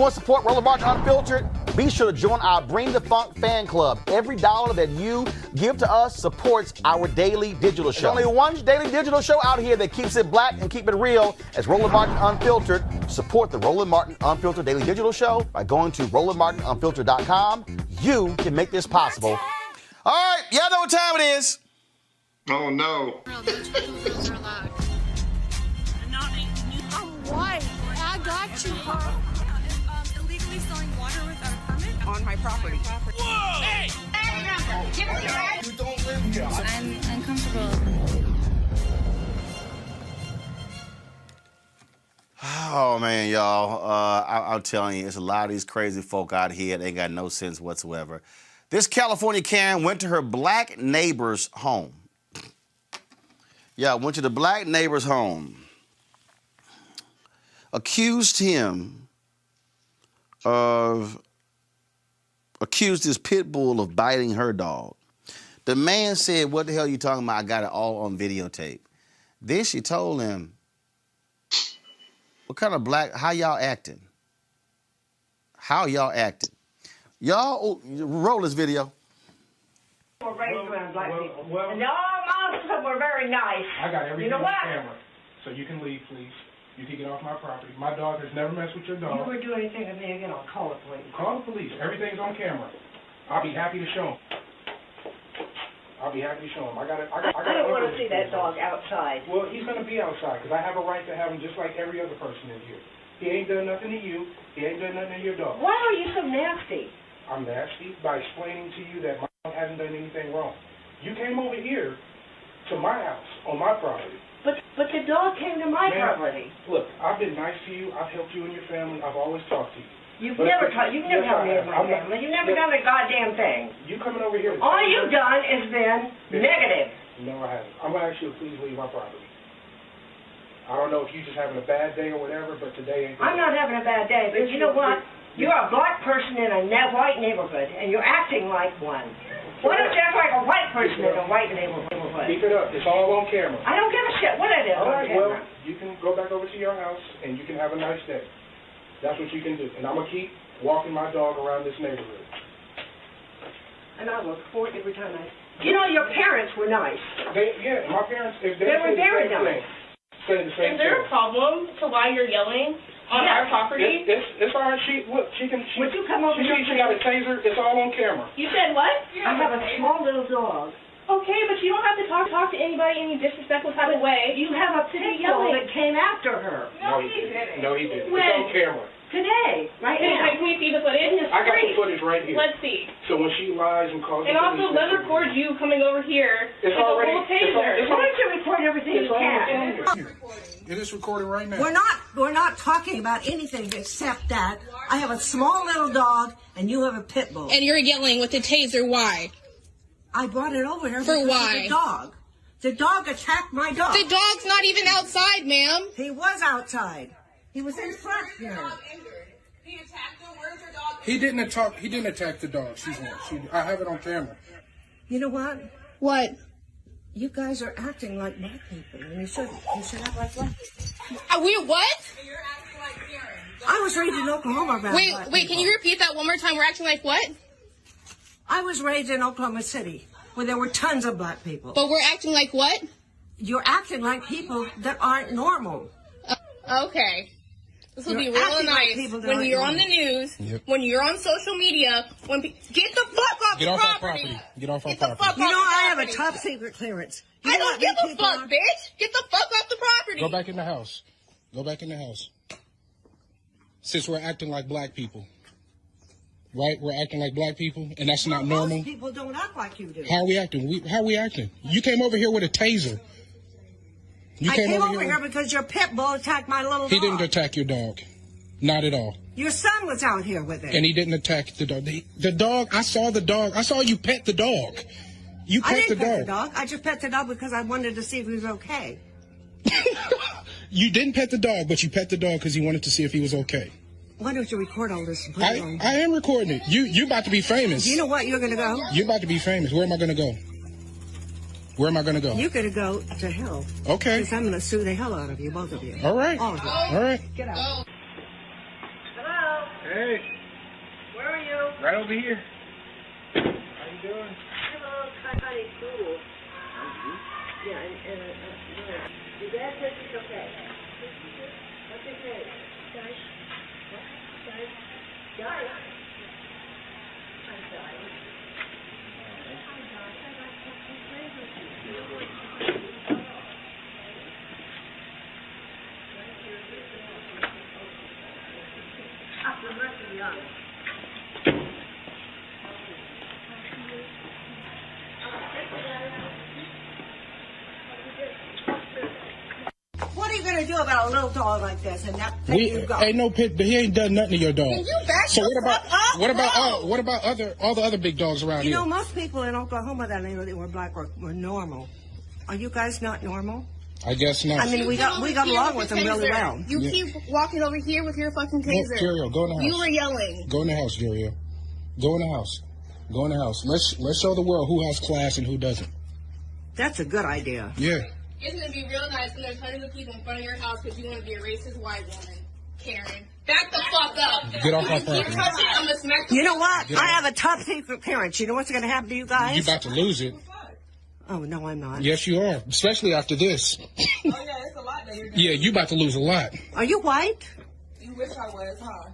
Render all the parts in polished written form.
want to support Roland Martin Unfiltered? Be sure to join our Bring the Funk fan club. Every dollar that you give to us supports our daily digital show. There's only one daily digital show out here that keeps it black and keep it real. As Roland Martin Unfiltered. Support the Roland Martin Unfiltered daily digital show by going to RolandMartinUnfiltered.com. You can make this possible. All right, y'all know what time it is. Oh no. Those are allowed. I'm white. I got you, Carl. Illegally selling water without a permit on my property. Whoa! Hey! You don't live here. I'm uncomfortable. Oh, man, y'all. I'm telling you, it's a lot of these crazy folk out here. They ain't got no sense whatsoever. This California Karen went to her black neighbor's home. Yeah, went to the black neighbor's home. Accused his pit bull of biting her dog. The man said, what the hell are you talking about? I got it all on videotape. Then she told him, what kind of how y'all acting? How y'all acting? Y'all, roll this video. We're raised around black people. And all moms were very nice. I got everything on camera. So you can leave, please. You can get off my property. My dog has never messed with your dog. You were doing anything with me again, I'll call the police. Call the police. Everything's on camera. I'll be happy to show him. I don't want to see that dog outside. Well, he's going to be outside because I have a right to have him just like every other person in here. He ain't done nothing to you. He ain't done nothing to your dog. Why are you so nasty? I'm nasty by explaining to you that my dog hasn't done anything wrong. You came over here to my house on my property. But the dog came to my property. Look, I've been nice to you. I've helped you and your family. I've always talked to you. You've never helped me and my family. You've never done a goddamn thing. You coming over here? All you've done is been negative. No, I haven't. I'm going to ask you to please leave my property. I don't know if you're just having a bad day or whatever, but today ain't. I'm not having a bad day, but you know what? You're a black person in a white neighborhood, and you're acting like one. Why don't you act like a white person in a white neighborhood? Keep it up. It's all on camera. I don't give a shit what it is all on right, camera. Well, you can go back over to your house, and you can have a nice day. That's what you can do. And I'm going to keep walking my dog around this neighborhood. And I look forward every time You know, your parents were nice. Yeah, my parents, they were very nice. Is there a problem to why you're yelling on our property? It's all right. She can. Would you come over here? She got a taser. It's all on camera. You said what? I have a small little dog. Okay, but you don't have to talk to anybody in any disrespectful type of way. You have a pit bull that came after her. No, he didn't. No, he didn't. When? It's on camera. Today, right now. Can we see the footage? I got the footage right here. Let's see. So when she lies and calls and also, let's record you coming over here with a little taser. Why don't you record everything you can? It is recorded right now. We're not talking about anything except that I have a small little dog and you have a pit bull. And you're yelling with the taser. Why? I brought it over here for because why? of the dog. The dog attacked my dog. The dog's not even outside, ma'am. He was outside. He was in front here. He attacked her. Where's your dog? He didn't attack the dog. I have it on camera. You know what? What? You guys are acting like black people, and you shouldn't. You should act like black people. We what? You're acting like Karen. I was raised in Oklahoma about Wait, can you repeat that one more time? We're acting like what? I was raised in Oklahoma City, where there were tons of black people. But we're acting like what? You're acting like people that aren't normal. Okay. This will be real nice when you're on the news, when you're on social media, get the fuck off the property. Get off our property. You know, I have a top secret clearance. I don't give a fuck, bitch. Get the fuck off the property. Go back in the house. Go back in the house. Since we're acting like black people. Right? We're acting like black people, and that's not normal. Most people don't act like you do. How are we acting? How are we acting? You came over here with a taser. I came over here because your pit bull attacked my little dog. He didn't attack your dog. Not at all. Your son was out here with it. And he didn't attack the dog. The dog, I saw the dog. I saw you pet the dog. You pet the dog. I didn't pet the dog. I just pet the dog because I wanted to see if he was okay. You didn't pet the dog, but you pet the dog because you wanted to see if he was okay. Why don't you record all this and put it on? I am recording it. You about to be famous. You know what? You're going to go? You're about to be famous. Where am I going to go? Where am I going to go? You're going to go to hell. Okay. Because I'm going to sue the hell out of you, both of you. All right. All of you. All right. Get out. Hello? Hey. Where are you? Right over here. How you doing? Hello, honey, cool. Yeah, and your dad says it's okay. What's his name? Guys. What? Guys. I'm sorry. You must be young. What are you going to do about a little dog like this? And that thing you got? Ain't no pit, but he ain't done nothing to your dog. Can you back So the fuck up? what about No. all the other big dogs around You here? know, most people in Oklahoma that were black were normal. Are you guys not normal? I guess not. I mean, we got along with them really well. You keep walking over here with your fucking taser. Jeriel, go in the house. You were yelling. Go in the house, Jeriel. Go in the house. Go in the house. Let's show the world who has class and who doesn't. That's a good idea. Yeah. It's gonna be real nice when there's hundreds of people in front of your house because you want to be a racist white woman, Karen. Back the fuck up. Get off my Keep property. touching, I'm gonna smack the You know what? Yeah. I have a top secret parent. You know what's going to happen to you guys? You about to lose it. Oh, no, I'm not. Yes, you are. Especially after this. Oh, yeah, it's a lot that you're doing. Yeah, you about to lose a lot. Are you white? You wish I was, huh?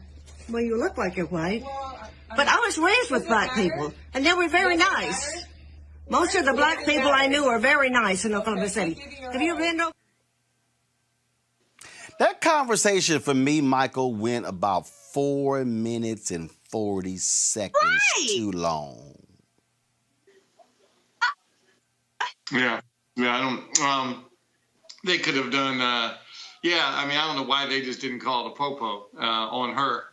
Well, you look like you're white. Well, But I was raised with black people, and they were very nice. Most of the black people I knew were very nice in Oklahoma City. Have you been to? That conversation for me, Michael, went about 4 minutes and 40 seconds too long. Yeah, I don't. They could have done. Yeah, I mean, I don't know why they just didn't call the popo on her.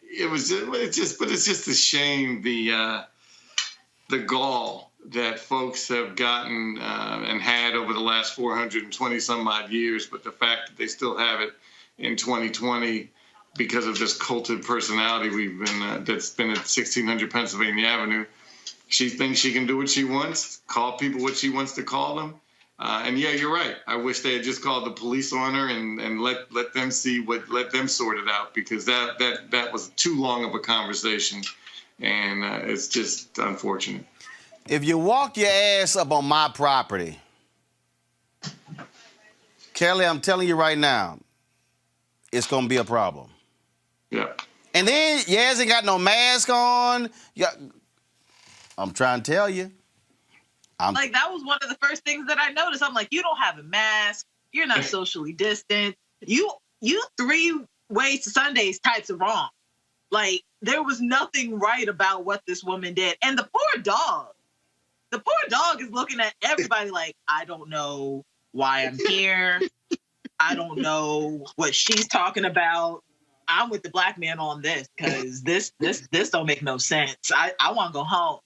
It's just a shame the gall that folks have gotten and had over the last 420 some odd years, but the fact that they still have it in 2020 because of this culted personality that's been at 1600 Pennsylvania Avenue. She thinks she can do what she wants, call people what she wants to call them. And yeah, you're right. I wish they had just called the police on her and let them let them sort it out, because that was too long of a conversation, and it's just unfortunate. If you walk your ass up on my property, Kelly, I'm telling you right now, it's gonna be a problem. Yeah. And then your ass ain't got no mask on. I'm trying to tell you. Like, that was one of the first things that I noticed. I'm like, you don't have a mask. You're not socially distant. You 3 ways to Sundays types of wrong. Like, there was nothing right about what this woman did. And the poor dog is looking at everybody like, I don't know why I'm here. I don't know what she's talking about. I'm with the black man on this because this don't make no sense. I want to go home.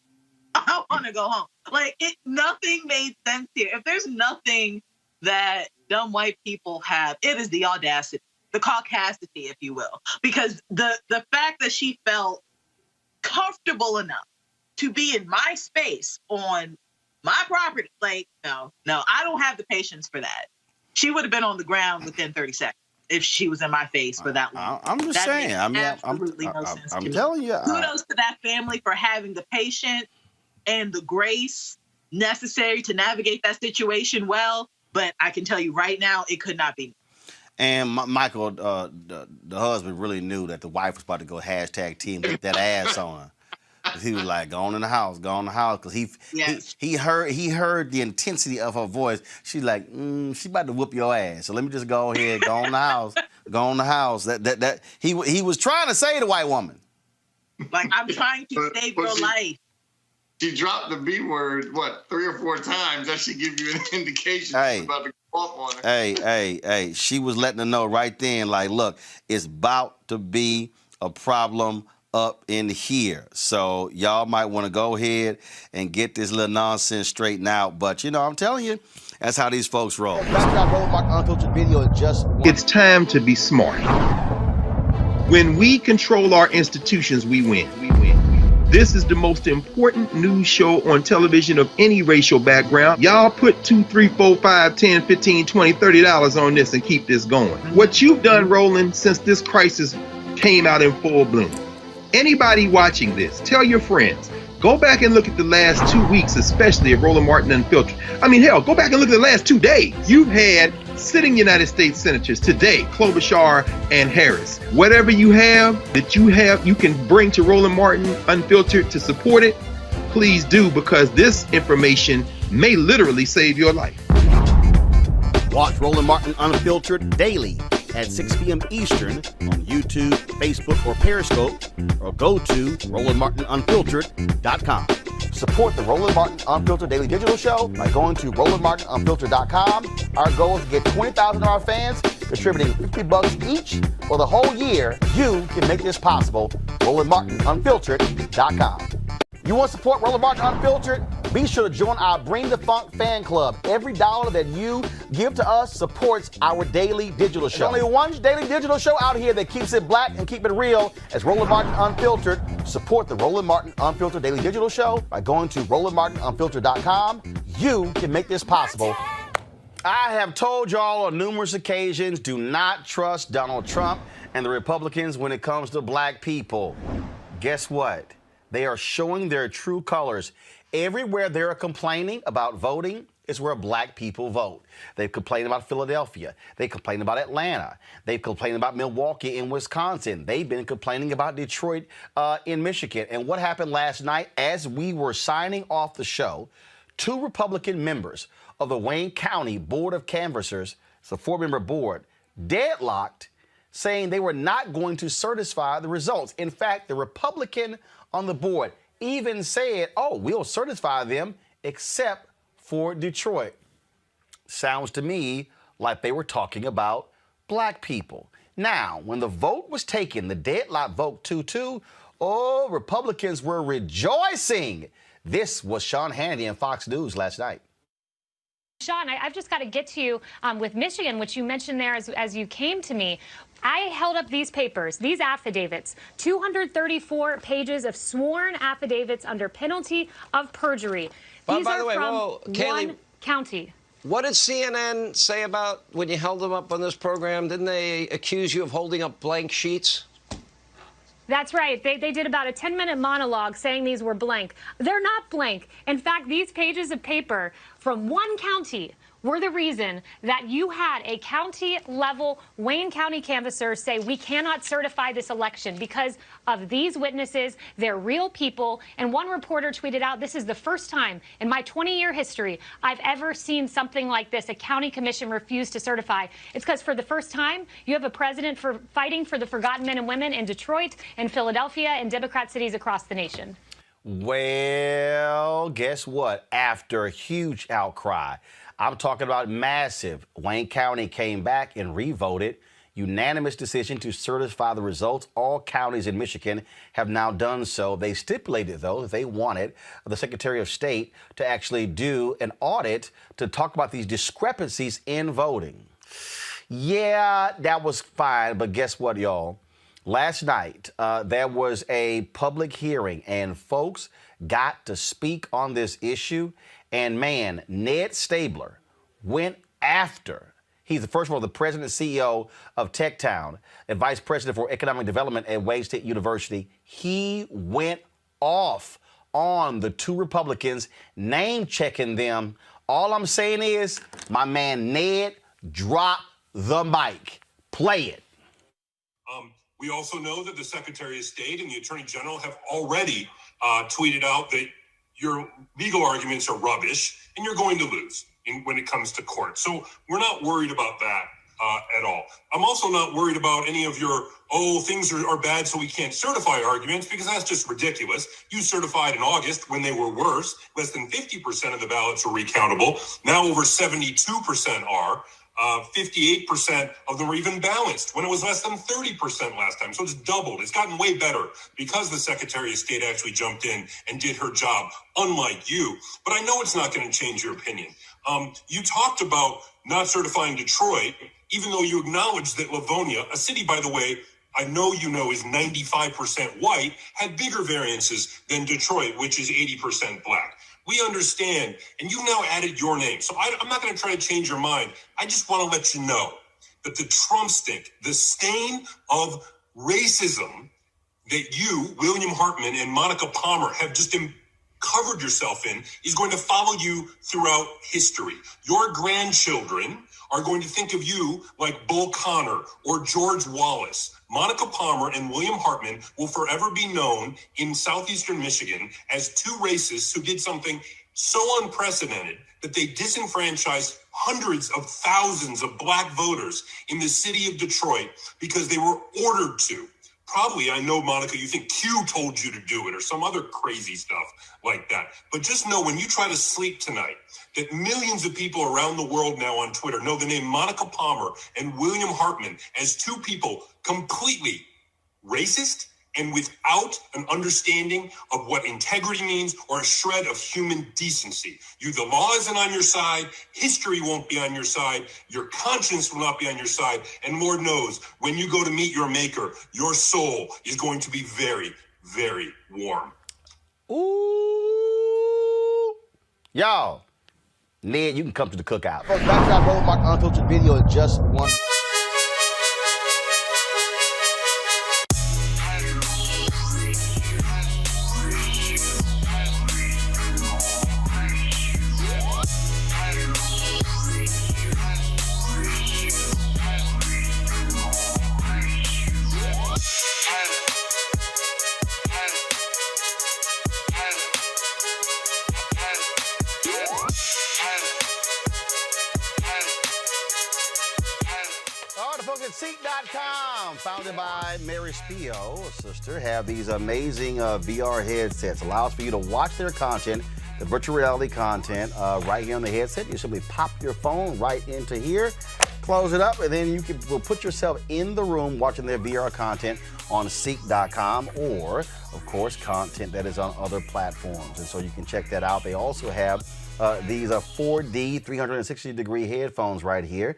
I want to go home. Like, nothing made sense here. If there's nothing that dumb white people have, it is the audacity, the caucasity, if you will. Because the fact that she felt comfortable enough to be in my space on my property, like, no, I don't have the patience for that. She would have been on the ground within 30 seconds if she was in my face for that long. I'm just saying. I mean, absolutely no sense. I'm telling you. Kudos to that family for having the patience and the grace necessary to navigate that situation well. But I can tell you right now, it could not be. And Michael, the husband, really knew that the wife was about to go #team, get that ass on her. He was like, go on in the house, because he heard the intensity of her voice. She's like, she about to whoop your ass. So let me just go ahead, go on the house. That he was trying to say to white woman. Like, I'm trying to save your life. She dropped the B word, 3 or 4 times? That should give you an indication she's about to go off on her. Hey, she was letting her know right then, like, look, it's about to be a problem up in here. So y'all might want to go ahead and get this little nonsense straightened out. But, I'm telling you, that's how these folks roll. It's time to be smart. When we control our institutions, we win. This is the most important news show on television of any racial background. Y'all put $2, $3, $4, $5, $10, $15, $20, $30 on this and keep this going. What you've done, Roland, since this crisis came out in full bloom. Anybody watching this, tell your friends. Go back and look at the last 2 weeks, especially of Roland Martin Unfiltered. I mean, hell, go back and look at the last 2 days. You've had sitting United States senators today, Klobuchar and Harris. Whatever you have that you can bring to Roland Martin Unfiltered to support it, please do, because this information may literally save your life. Watch Roland Martin Unfiltered daily at 6 p.m. Eastern on YouTube, Facebook, or Periscope, or go to RolandMartinUnfiltered.com. Support the Roland Martin Unfiltered Daily Digital Show by going to RolandMartinUnfiltered.com. Our goal is to get 20,000 of our fans contributing $50 each for the whole year. You can make this possible. RolandMartinUnfiltered.com. You want to support Roland Martin Unfiltered? Be sure to join our Bring the Funk fan club. Every dollar that you give to us supports our daily digital show. There's only one daily digital show out here that keeps it black and keep it real as Roland Martin Unfiltered. Support the Roland Martin Unfiltered Daily Digital Show by going to RolandMartinUnfiltered.com. You can make this possible. I have told y'all on numerous occasions, do not trust Donald Trump and the Republicans when it comes to black people. Guess what? They are showing their true colors. Everywhere they're complaining about voting is where black people vote. They've complained about Philadelphia. They complained about Atlanta. They've complained about Milwaukee in Wisconsin. They've been complaining about Detroit in Michigan. And what happened last night as we were signing off the show, 2 Republican members of the Wayne County Board of Canvassers, it's a 4-member board, deadlocked, saying they were not going to certify the results. In fact, the Republican on the board even said, oh, we'll certify them except for Detroit. Sounds to me like they were talking about black people. Now, when the vote was taken, the deadlock vote 2-2, oh, Republicans were rejoicing. This was Sean Hannity on Fox News last night. Sean, I've just got to get to you with Michigan, which you mentioned there as you came to me. I held up these papers, these affidavits, 234 pages of sworn affidavits under penalty of perjury. These by are the way, from Calif, one county. What did CNN say about when you held them up on this program? Didn't they accuse you of holding up blank sheets? That's right. They did about a 10-minute monologue saying these were blank. They're not blank. In fact, these pages of paper from one county were the reason that you had a county-level Wayne County canvasser say we cannot certify this election because of these witnesses. They're real people. And one reporter tweeted out, this is the first time in my 20-year history I've ever seen something like this, a county commission refuse to certify. It's because for the first time, you have a president fighting for the forgotten men and women in Detroit and Philadelphia and Democrat cities across the nation. Well, guess what? After a huge outcry, I'm talking about massive, Wayne County came back and re-voted. Unanimous decision to certify the results. All counties in Michigan have now done so. They stipulated, though, that they wanted the Secretary of State to actually do an audit to talk about these discrepancies in voting. Yeah, that was fine, but guess what, y'all? Last night, there was a public hearing, and folks got to speak on this issue. And man, Ned Stabler went after. He's the first of all, the president and CEO of TechTown and vice president for economic development at Wayne State University. He went off on the 2 Republicans, name checking them. All I'm saying is, my man Ned, drop the mic. Play it. We also know that the Secretary of State and the Attorney General have already tweeted out that your legal arguments are rubbish and you're going to lose when it comes to court. So we're not worried about that at all. I'm also not worried about any of your, things are bad so we can't certify arguments, because that's just ridiculous. You certified in August when they were worse. Less than 50% of the ballots are recountable. Now over 72% are. 58% of them were even balanced when it was less than 30% last time. So it's doubled. It's gotten way better because the Secretary of State actually jumped in and did her job, unlike you. But I know it's not going to change your opinion. You talked about not certifying Detroit, even though you acknowledged that Livonia, a city, by the way, I know you know is 95% white, had bigger variances than Detroit, which is 80% black. We understand, and you've now added your name. So I'm not going to try to change your mind. I just want to let you know that the Trump stink, the stain of racism that you, William Hartman, and Monica Palmer have just covered yourself in is going to follow you throughout history. Your grandchildren are going to think of you like Bull Connor or George Wallace. Monica Palmer and William Hartman will forever be known in southeastern Michigan as two racists who did something so unprecedented that they disenfranchised hundreds of thousands of black voters in the city of Detroit because they were ordered to. Probably, I know, Monica, you think Q told you to do it or some other crazy stuff like that. But just know when you try to sleep tonight, that millions of people around the world now on Twitter know the name Monica Palmer and William Hartman as two people completely racist and without an understanding of what integrity means or a shred of human decency. The law isn't on your side, history won't be on your side, your conscience will not be on your side, and Lord knows, when you go to meet your maker, your soul is going to be very, very warm. Ooh. Y'all, Ned, you can come to the cookout. Folks, back to our Roland Martin Unfiltered video in just one. Ceek.com, founded by Mary Spio, a sister, have these amazing VR headsets. Allows for you to watch their content, the virtual reality content, right here on the headset. You simply pop your phone right into here, close it up, and then you will put yourself in the room watching their VR content on Ceek.com or, of course, content that is on other platforms. And so you can check that out. They also have these are 4D 360-degree headphones right here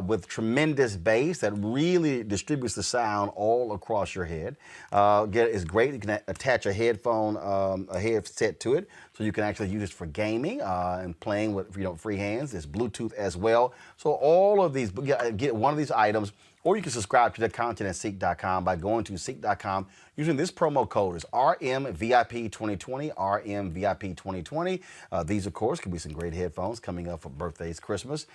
with tremendous bass that really distributes the sound all across your head. It's great. You can attach a headset to it, so you can actually use it for gaming and playing with free hands. There's Bluetooth as well. So all of these, get one of these items, or you can subscribe to the content at Ceek.com by going to Ceek.com using this promo code. It's RMVIP2020, RMVIP2020. These, of course, could be some great headphones coming up for birthdays, Christmas,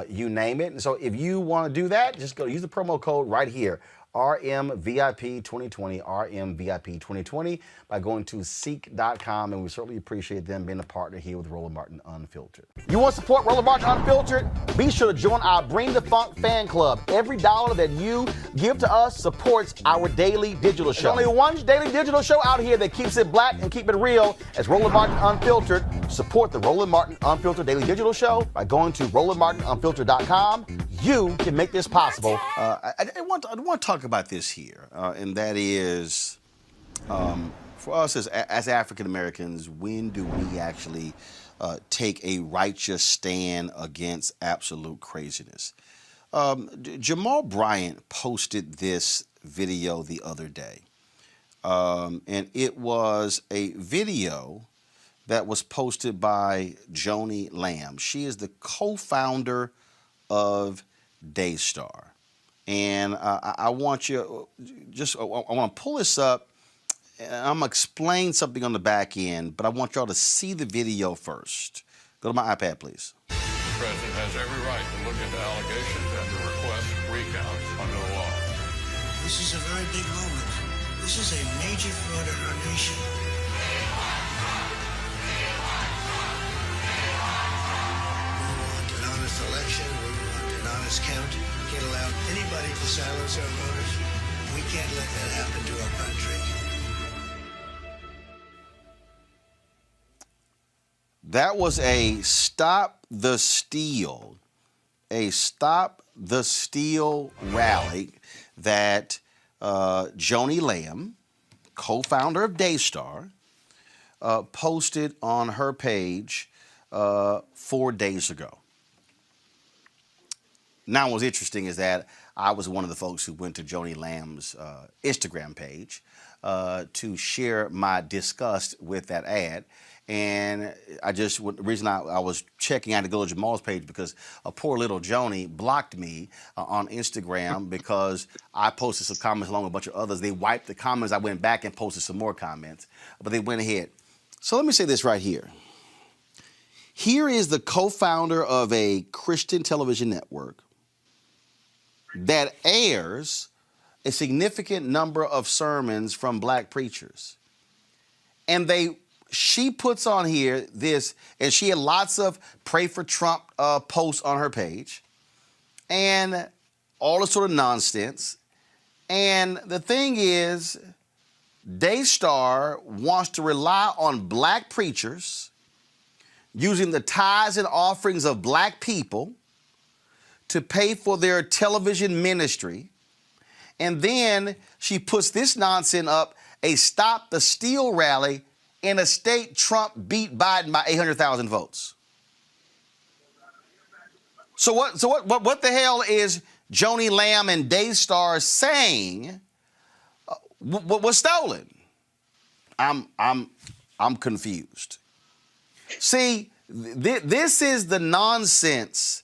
you name it. And so if you want to do that, just go use the promo code right here, RMVIP2020, RMVIP2020, by going to Ceek.com, and we certainly appreciate them being a partner here with Roland Martin Unfiltered. You want to support Roland Martin Unfiltered? Be sure to join our Bring the Funk fan club. Every dollar that you give to us supports our daily digital show. There's only one daily digital show out here that keeps it black and keep it real. As Roland Martin Unfiltered. Support the Roland Martin Unfiltered daily digital show by going to RolandMartinUnfiltered.com. You can make this possible. I want to talk about this here, and that is, for us as African Americans, when do we actually take a righteous stand against absolute craziness? Jamal Bryant posted this video the other day, and it was a video that was posted by Joni Lamb. She is the co-founder of Daystar. And I want you, I want to pull this up, and I'm going to explain something on the back end, but I want y'all to see the video first. Go to my iPad, please. The president has every right to look into allegations and to request recounts under the law. This is a very big moment. This is a major fraud in our nation. We want an honest election. We want an honest count. We can't allow anybody to silence our voters. We can't let that happen to our country. That was a Stop the Steal rally that Joni Lamb, co-founder of Daystar, posted on her page 4 days ago. Now, what's interesting is that I was one of the folks who went to Joni Lamb's Instagram page to share my disgust with that ad. And the reason I was checking out to go to Jamal's page because a poor little Joni blocked me on Instagram because I posted some comments along with a bunch of others. They wiped the comments. I went back and posted some more comments, but they went ahead. So let me say this right here. Here is the co-founder of a Christian television network that airs a significant number of sermons from black preachers. And she puts on here this, and she had lots of pray for Trump posts on her page and all this sort of nonsense. And the thing is, Daystar wants to rely on black preachers using the tithes and offerings of black people to pay for their television ministry. And then she puts this nonsense up, a Stop the Steal rally in a state Trump beat Biden by 800,000 votes. So what the hell is Joni Lamb and Daystar saying was stolen? I'm confused. See, this is the nonsense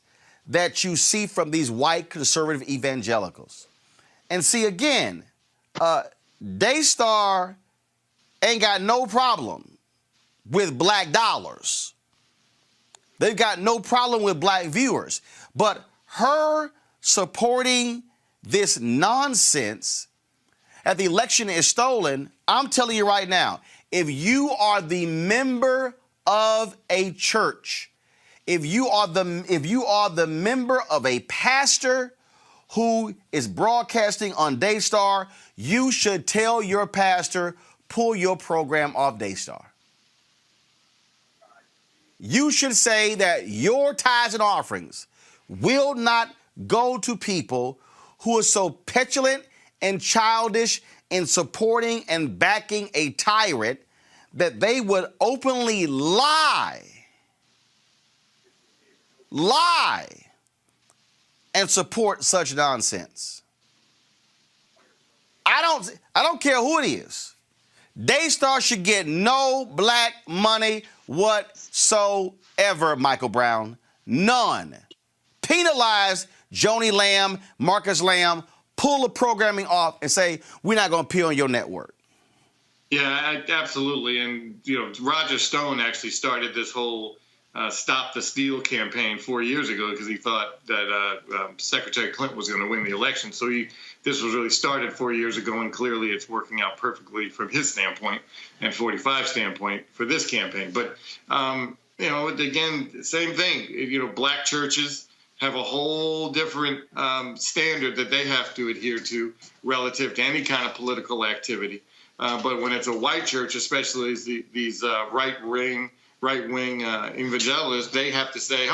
that you see from these white conservative evangelicals. And see, again, Daystar ain't got no problem with black dollars. They've got no problem with black viewers. But her supporting this nonsense that the election is stolen, I'm telling you right now, if you are the member of a church, if you are the member of a pastor who is broadcasting on Daystar, you should tell your pastor, pull your program off Daystar. You should say that your tithes and offerings will not go to people who are so petulant and childish in supporting and backing a tyrant that they would openly lie and support such nonsense. I don't care who it is. Daystar should get no black money whatsoever, Michael Brown. None. Penalize Joni Lamb, Marcus Lamb, pull the programming off and say, we're not going to appear on your network. Yeah, absolutely. And, Roger Stone actually started this whole Stop the Steal campaign 4 years ago because he thought that Secretary Clinton was going to win the election. So this was really started 4 years ago, and clearly it's working out perfectly from his standpoint and 45 standpoint for this campaign. But, again, same thing. Black churches have a whole different standard that they have to adhere to relative to any kind of political activity. But when it's a white church, especially these right-wing evangelicals, they have to say,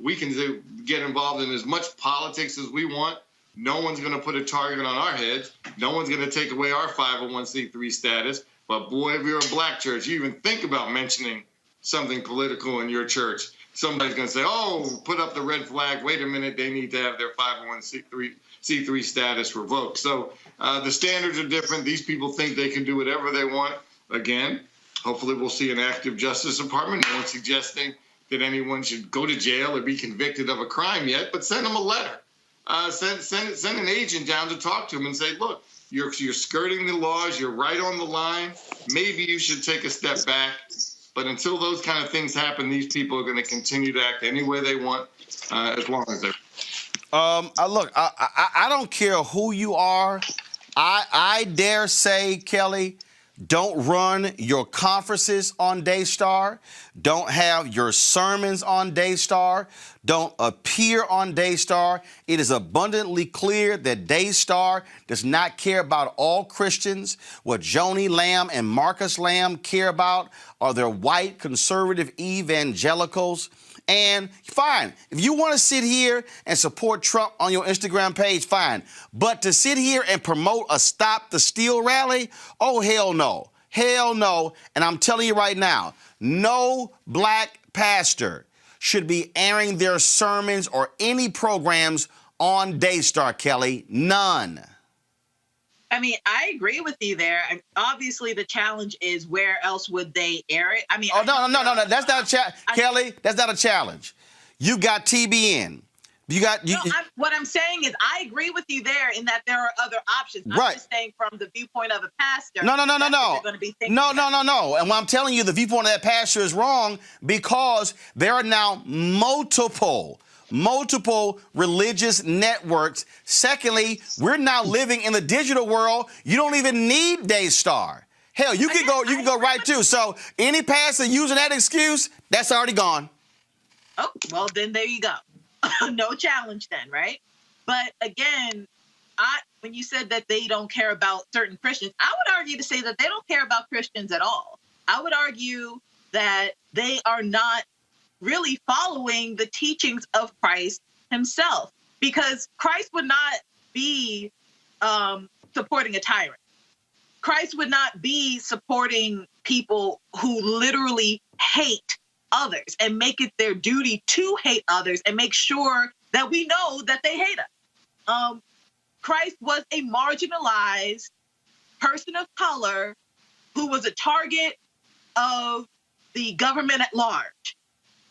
we can get involved in as much politics as we want. No one's going to put a target on our heads. No one's going to take away our 501c3 status. But boy, if you're a black church, you even think about mentioning something political in your church, somebody's going to say, put up the red flag. Wait a minute, they need to have their 501c3 status revoked. So the standards are different. These people think they can do whatever they want. Again, hopefully we'll see an active Justice Department. No one's suggesting that anyone should go to jail or be convicted of a crime yet, but send them a letter. Send an agent down to talk to them and say, look, you're skirting the laws. You're right on the line. Maybe you should take a step back. But until those kind of things happen, these people are going to continue to act any way they want as long as they're... Look, I don't care who you are. I dare say, Kelly, don't run your conferences on Daystar. Don't have your sermons on Daystar. Don't appear on Daystar. It is abundantly clear that Daystar does not care about all Christians. What Joni Lamb and Marcus Lamb care about are their white conservative evangelicals. And fine, if you want to sit here and support Trump on your Instagram page, fine. But to sit here and promote a Stop the Steal rally, oh, hell no. Hell no. And I'm telling you right now, no black pastor should be airing their sermons or any programs on Daystar, Kelly. None. I mean, I agree with you there. And obviously, the challenge is where else would they air it? I mean, no. That's not a challenge, Kelly. That's not a challenge. You got TBN. What I'm saying is, I agree with you there in that there are other options. I'm just saying from the viewpoint of a pastor. No. Going to be thinking No. And what I'm telling you, the viewpoint of that pastor is wrong because there are now multiple religious networks. Secondly, we're now living in the digital world. You don't even need Daystar. Hell, you can go right too. So any pastor using that excuse, that's already gone. Oh, well, then there you go. No challenge then, right? But again, when you said that they don't care about certain Christians, I would argue to say that they don't care about Christians at all. I would argue that they are not really following the teachings of Christ himself, because Christ would not be supporting a tyrant. Christ would not be supporting people who literally hate others and make it their duty to hate others and make sure that we know that they hate us. Christ was a marginalized person of color who was a target of the government at large.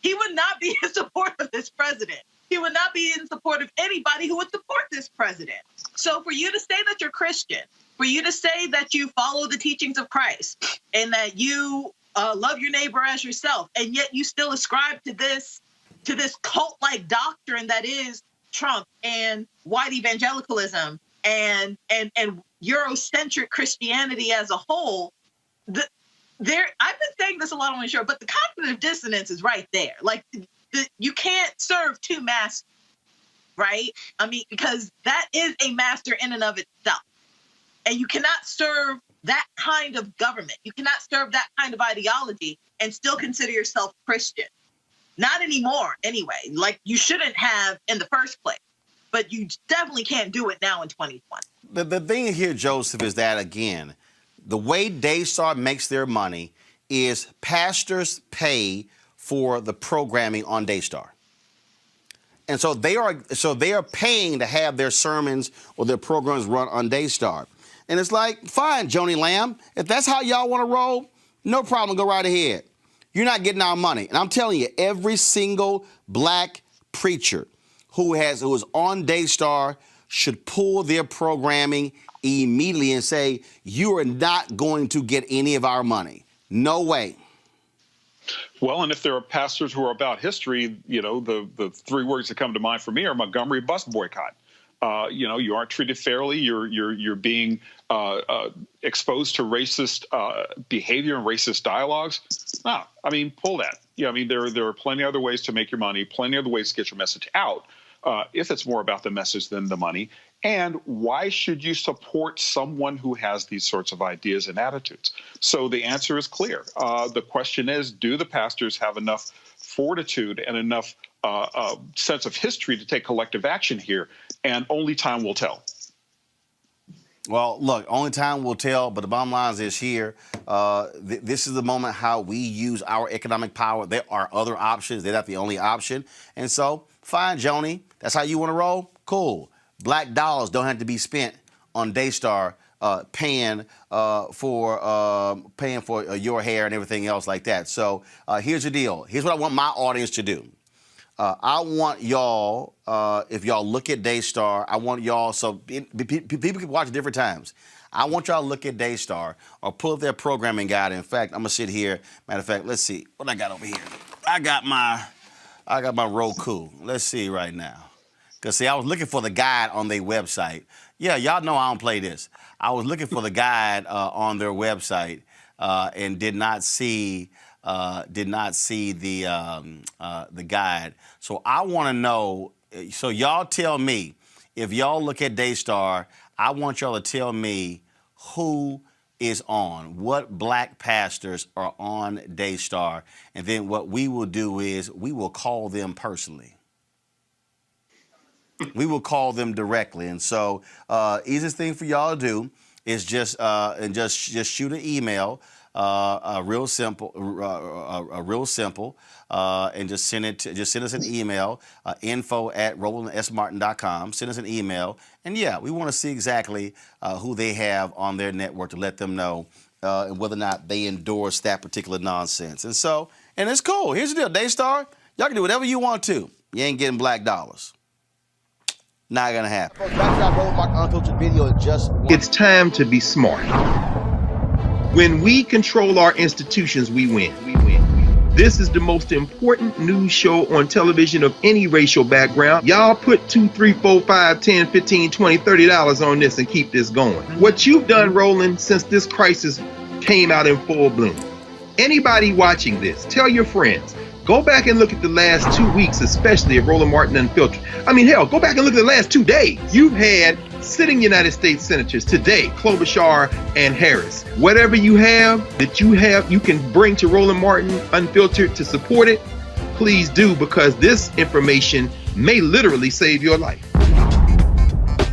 He would not be in support of this president. He would not be in support of anybody who would support this president. So for you to say that you're Christian, for you to say that you follow the teachings of Christ and that you love your neighbor as yourself, and yet you still ascribe to this cult-like doctrine that is Trump and white evangelicalism and Eurocentric Christianity as a whole, I've been saying this a lot on the show, but the cognitive dissonance is right there. Like, you can't serve two masters, right? I mean, because that is a master in and of itself. And you cannot serve that kind of government. You cannot serve that kind of ideology and still consider yourself Christian. Not anymore, anyway. Like, you shouldn't have in the first place. But you definitely can't do it now in 2020. The thing here, Joseph, is that, again, the way Daystar makes their money is pastors pay for the programming on Daystar. And so they are paying to have their sermons or their programs run on Daystar. And it's like, fine, Joni Lamb, if that's how y'all want to roll, no problem, go right ahead. You're not getting our money. And I'm telling you, every single black preacher who is on Daystar should pull their programming immediately and say, you are not going to get any of our money. No way. Well, and if there are pastors who are about history, you know, the three words that come to mind for me are Montgomery bus boycott. You know, you aren't treated fairly. You're being exposed to racist behavior and racist dialogues. No, I mean, pull that. Yeah, I mean, there are plenty of other ways to make your money, plenty of other ways to get your message out. If it's more about the message than the money. And why should you support someone who has these sorts of ideas and attitudes? So the answer is clear. The question is, do the pastors have enough fortitude and enough sense of history to take collective action here? And only time will tell. Well, look, only time will tell, but the bottom line is here. This is the moment how we use our economic power. There are other options. They're not the only option. And so, fine, Joni, that's how you want to roll? Cool. Black dollars don't have to be spent on Daystar paying for your hair and everything else like that. So here's the deal. Here's what I want my audience to do. I want y'all, if y'all look at Daystar, I want y'all, so people can watch at different times. I want y'all to look at Daystar or pull up their programming guide. In fact, I'm going to sit here. Matter of fact, let's see what I got over here. I got my Roku. Let's see right now. Because, see, I was looking for the guide on their website. Yeah, y'all know I don't play this. I was looking for the guide on their website and did not see the guide. So I want to know, so y'all tell me, if y'all look at Daystar, I want y'all to tell me who is on, what black pastors are on Daystar, and then what we will do is we will call them personally. We will call them directly. And so easiest thing for y'all to do is just shoot an email real simple, and just send us an email, info@rolandsmartin.com. Send us an email, and yeah, we want to see exactly who they have on their network to let them know and whether or not they endorse that particular nonsense. And it's cool. Here's the deal, Daystar. Y'all can do whatever you want to. You ain't getting black dollars. Not gonna happen. It's time to be smart. When we control our institutions, we win. This is the most important news show on television of any racial background. Y'all put $2, $3, $4, $5, $10, $15, $20, $30 on this and keep this going. What you've done, Roland, since this crisis came out in full bloom. Anybody watching this, tell your friends. Go back and look at the last 2 weeks, especially of Roland Martin Unfiltered. I mean, hell, go back and look at the last 2 days. You've had sitting United States senators today, Klobuchar and Harris. Whatever you have you can bring to Roland Martin Unfiltered to support it, please do, because this information may literally save your life.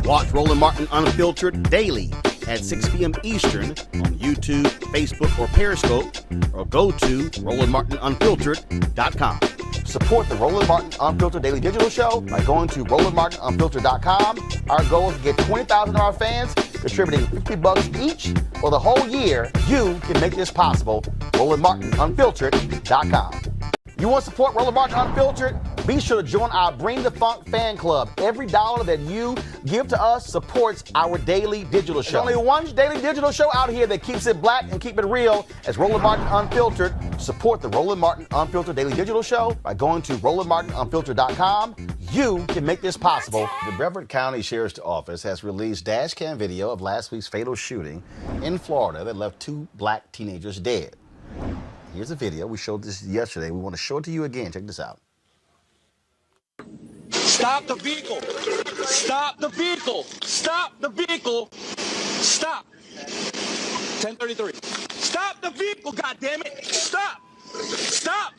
Watch Roland Martin Unfiltered daily at 6 p.m. Eastern on YouTube, Facebook, or Periscope, or go to RolandMartinUnfiltered.com. Support the Roland Martin Unfiltered Daily Digital Show by going to RolandMartinUnfiltered.com. Our goal is to get 20,000 of our fans contributing $50 each for the whole year. You can make this possible. RolandMartinUnfiltered.com. You want to support Roland Martin Unfiltered? Be sure to join our Bring the Funk fan club. Every dollar that you give to us supports our daily digital show. There's only one daily digital show out here that keeps it black and keep it real as Roland Martin Unfiltered. Support the Roland Martin Unfiltered Daily Digital Show by going to RolandMartinUnfiltered.com. You can make this possible. The Brevard County Sheriff's Office has released dash cam video of last week's fatal shooting in Florida that left 2 black teenagers dead. Here's a video. We showed this yesterday. We want to show it to you again. Check this out. Stop the vehicle! Stop the vehicle! Stop the vehicle! Stop! 1033. Stop the vehicle, goddammit! Stop! Stop!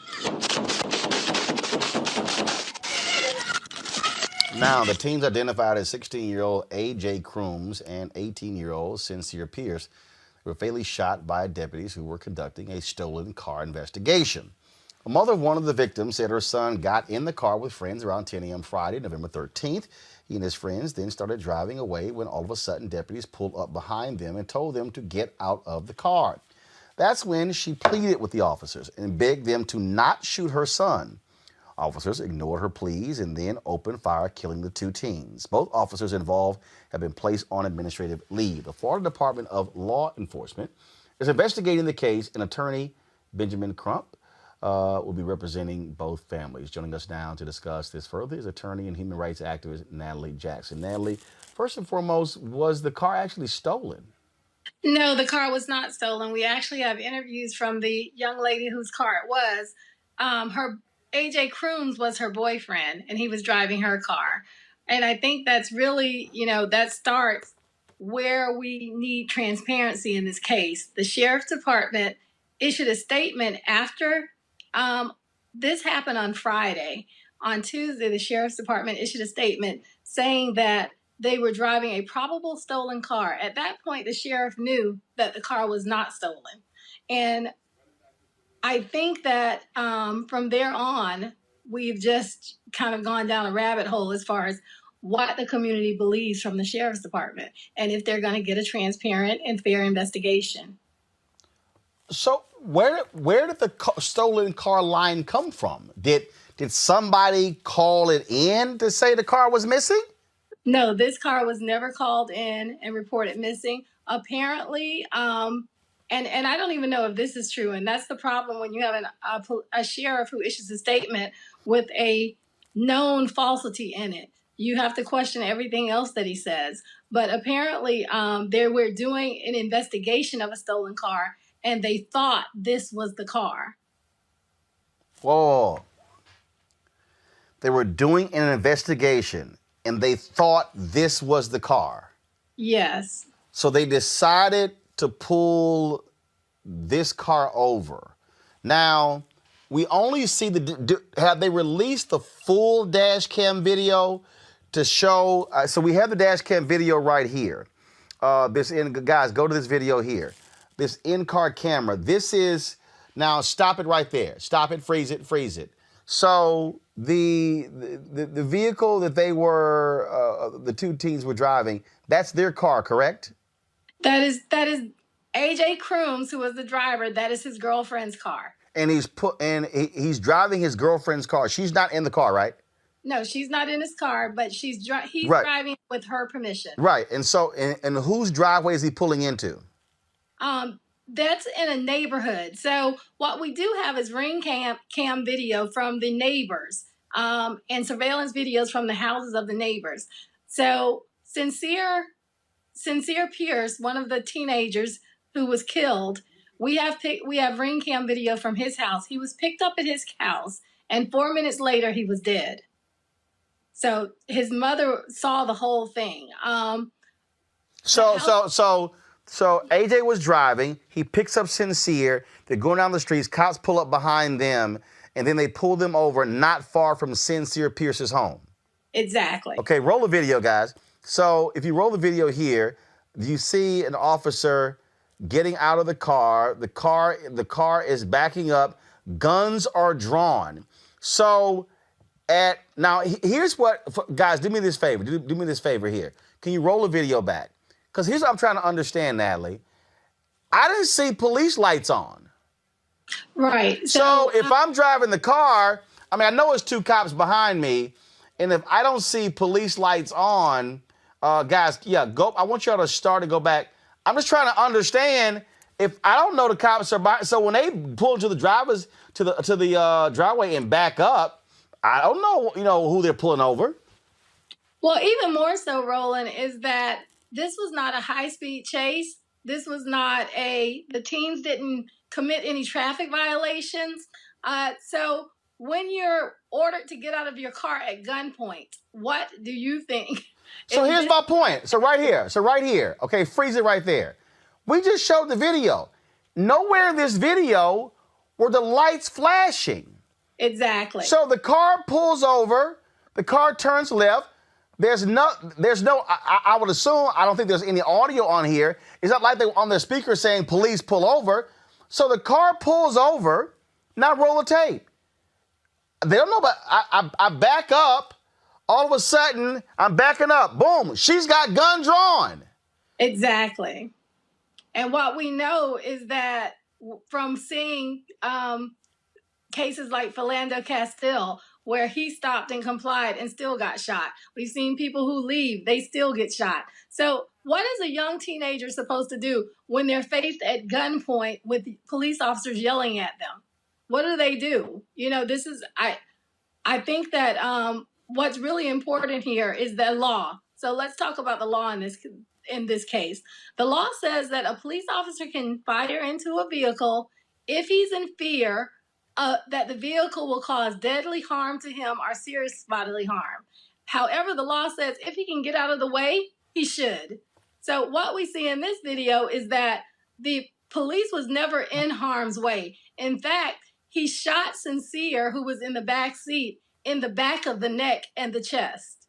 Now, the teens identified as 16-year-old A.J. Crooms and 18-year-old Sincere Pierce were fatally shot by deputies who were conducting a stolen car investigation. A mother of one of the victims said her son got in the car with friends around 10 a.m. Friday, November 13th. He and his friends then started driving away when all of a sudden deputies pulled up behind them and told them to get out of the car. That's when she pleaded with the officers and begged them to not shoot her son. Officers ignored her pleas and then opened fire, killing the 2 teens. Both officers involved have been placed on administrative leave. The Florida Department of Law Enforcement is investigating the case, and attorney Benjamin Crump will be representing both families. Joining us now to discuss this further is attorney and human rights activist Natalie Jackson. Natalie, first and foremost, was the car actually stolen? No, the car was not stolen. We actually have interviews from the young lady whose car it was. Her A.J. Crooms was her boyfriend, and he was driving her car. And I think that's really, that starts where we need transparency in this case. The Sheriff's Department issued a statement after this happened on Friday. On Tuesday, the Sheriff's Department issued a statement saying that they were driving a probable stolen car. At that point, the sheriff knew that the car was not stolen. And I think that from there on, we've just kind of gone down a rabbit hole as far as what the community believes from the Sheriff's Department and if they're going to get a transparent and fair investigation. So where did the stolen car line come from? Did somebody call it in to say the car was missing? No, this car was never called in and reported missing. Apparently, and I don't even know if this is true, and that's the problem when you have a sheriff who issues a statement with a known falsity in it. You have to question everything else that he says. But apparently, they were doing an investigation of a stolen car, and they thought this was the car. Whoa. They were doing an investigation, and they thought this was the car. Yes. So they decided to pull this car over. Now, we only see have they released the full dash cam video to show? So we have the dash cam video right here. Guys, go to this video here. this in-car camera. This is, now stop it right there. Stop it, freeze it, freeze it. So the vehicle that they were, the two teens were driving, that's their car, correct? That is AJ Crooms, who was the driver. That is his girlfriend's car. And he's driving his girlfriend's car. She's not in the car, right? No, she's not in his car, but he's driving with her permission. Right. And so, and whose driveway is he pulling into? That's in a neighborhood. So what we do have is ring cam video from the neighbors, and surveillance videos from the houses of the neighbors. So Sincere Pierce, one of the teenagers who was killed, we have ring cam video from his house. He was picked up at his house, and 4 minutes later he was dead. So his mother saw the whole thing. So AJ was driving. He picks up Sincere. They're going down the streets. Cops pull up behind them, and then they pull them over not far from Sincere Pierce's home. Exactly. Okay, roll the video, guys. So if you roll the video here, you see an officer getting out of the car. The car is backing up. Guns are drawn. So now here's what, guys, do me this favor. Do me this favor here. Can you roll the video back? Because here's what I'm trying to understand, Natalie. I didn't see police lights on. Right. So if I'm driving the car, I mean, I know it's two cops behind me, and if I don't see police lights on, guys, yeah, go. I want y'all to start and go back. I'm just trying to understand if I don't know the cops are behind. So when they pull into the driveway and back up, I don't know, who they're pulling over. Well, even more so, Roland, is that this was not a high-speed chase. This was not the teens didn't commit any traffic violations. So when you're ordered to get out of your car at gunpoint, what do you think? So here's my point. So right here. Okay, freeze it right there. We just showed the video. Nowhere in this video were the lights flashing. Exactly. So the car pulls over, the car turns left. There's no, I would assume, I don't think there's any audio on here. It's not like they're on their speaker saying, police pull over. So the car pulls over, now roll the tape. They don't know, but I back up. All of a sudden, I'm backing up. Boom, she's got gun drawn. Exactly. And what we know is that from seeing cases like Philando Castile, where he stopped and complied and still got shot. We've seen people who leave, they still get shot. So what is a young teenager supposed to do when they're faced at gunpoint with police officers yelling at them? What do they do? I think that what's really important here is the law. So let's talk about the law in this case. The law says that a police officer can fire into a vehicle if he's in fear that the vehicle will cause deadly harm to him or serious bodily harm. However, the law says if he can get out of the way, he should. So what we see in this video is that the police was never in harm's way. In fact, he shot Sincere, who was in the back seat, in the back of the neck and the chest.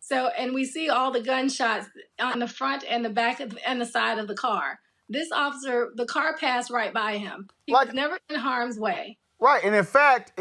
So, and we see all the gunshots on the front and the back and the side of the car. This officer, the car passed right by him. He was never in harm's way. Right, and in fact,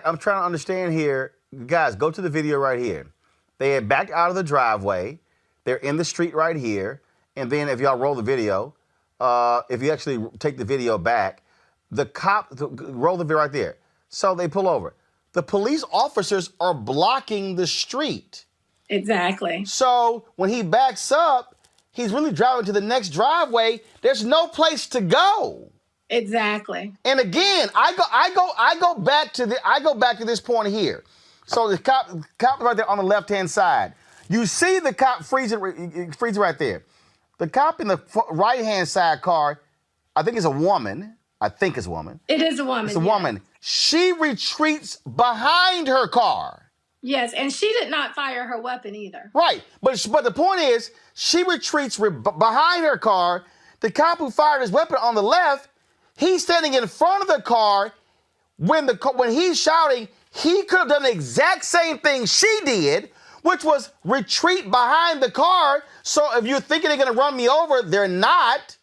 I'm trying to understand here. Guys, go to the video right here. They had backed out of the driveway. They're in the street right here. And then if y'all roll the video, if you actually take the video back, roll the video right there. So they pull over. The police officers are blocking the street. Exactly. So when he backs up, he's really driving to the next driveway. There's no place to go. Exactly. And again, I go back to this point here. So the cop right there on the left-hand side. You see the cop freeze it right there. The cop in the right-hand side car, I think it's a woman. It is a woman. It's a woman. She retreats behind her car. Yes, and she did not fire her weapon either. Right, but the point is, she retreats behind her car. The cop who fired his weapon on the left, he's standing in front of the car. When he's shouting, he could have done the exact same thing she did, which was retreat behind the car. So if you're thinking they're going to run me over, they're not.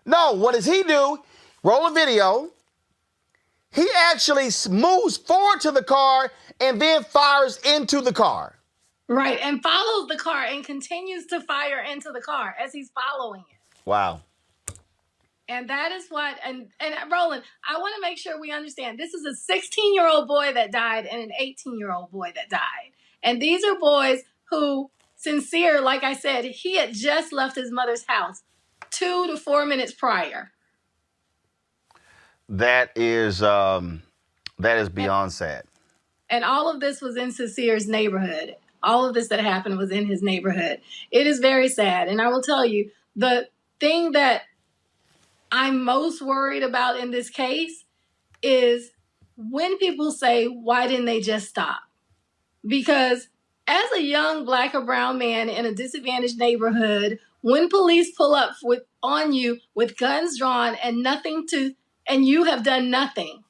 No, what does he do? Roll a video. He actually moves forward to the car and then fires into the car. Right, and follows the car and continues to fire into the car as he's following it. Wow. And that is what, and Roland, I want to make sure we understand, this is a 16-year-old boy that died and an 18-year-old boy that died. And these are boys who, Sincere, like I said, he had just left his mother's house 2 to 4 minutes prior. That is beyond sad. And all of this was in Sincere's neighborhood. All of this that happened was in his neighborhood. It is very sad. And I will tell you, the thing that I'm most worried about in this case is when people say, why didn't they just stop? Because as a young black or brown man in a disadvantaged neighborhood, when police pull up on you with guns drawn and you have done nothing,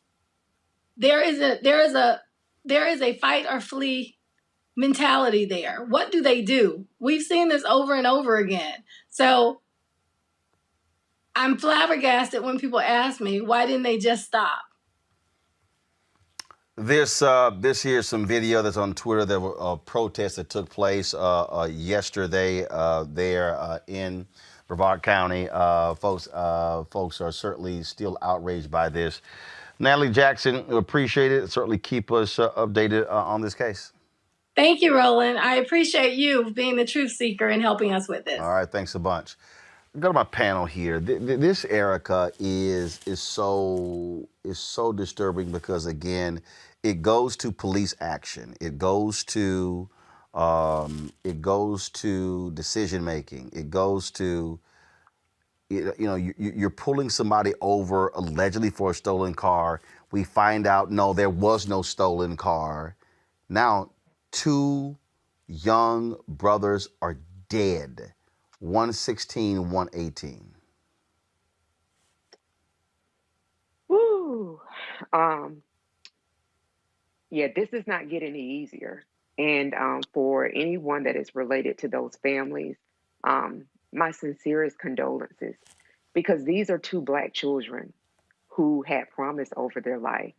there is a fight or flee mentality there. What do they do? We've seen this over and over again. So I'm flabbergasted when people ask me, why didn't they just stop? This here's some video that's on Twitter. There were a protest that took place yesterday there in Brevard County. Folks are certainly still outraged by this. Natalie Jackson, appreciate it. Certainly keep us updated on this case. Thank you, Roland. I appreciate you being the truth seeker and helping us with this. All right, thanks a bunch. Go to my panel here. This, Erica, is so disturbing because, again, it goes to police action. It goes to decision making. It goes to you're pulling somebody over allegedly for a stolen car. We find out no, there was no stolen car. Now, 2 young brothers are dead. 116, 118. Woo. Yeah, this is not getting any easier. And for anyone that is related to those families, my sincerest condolences, because these are 2 Black children who had promise over their life.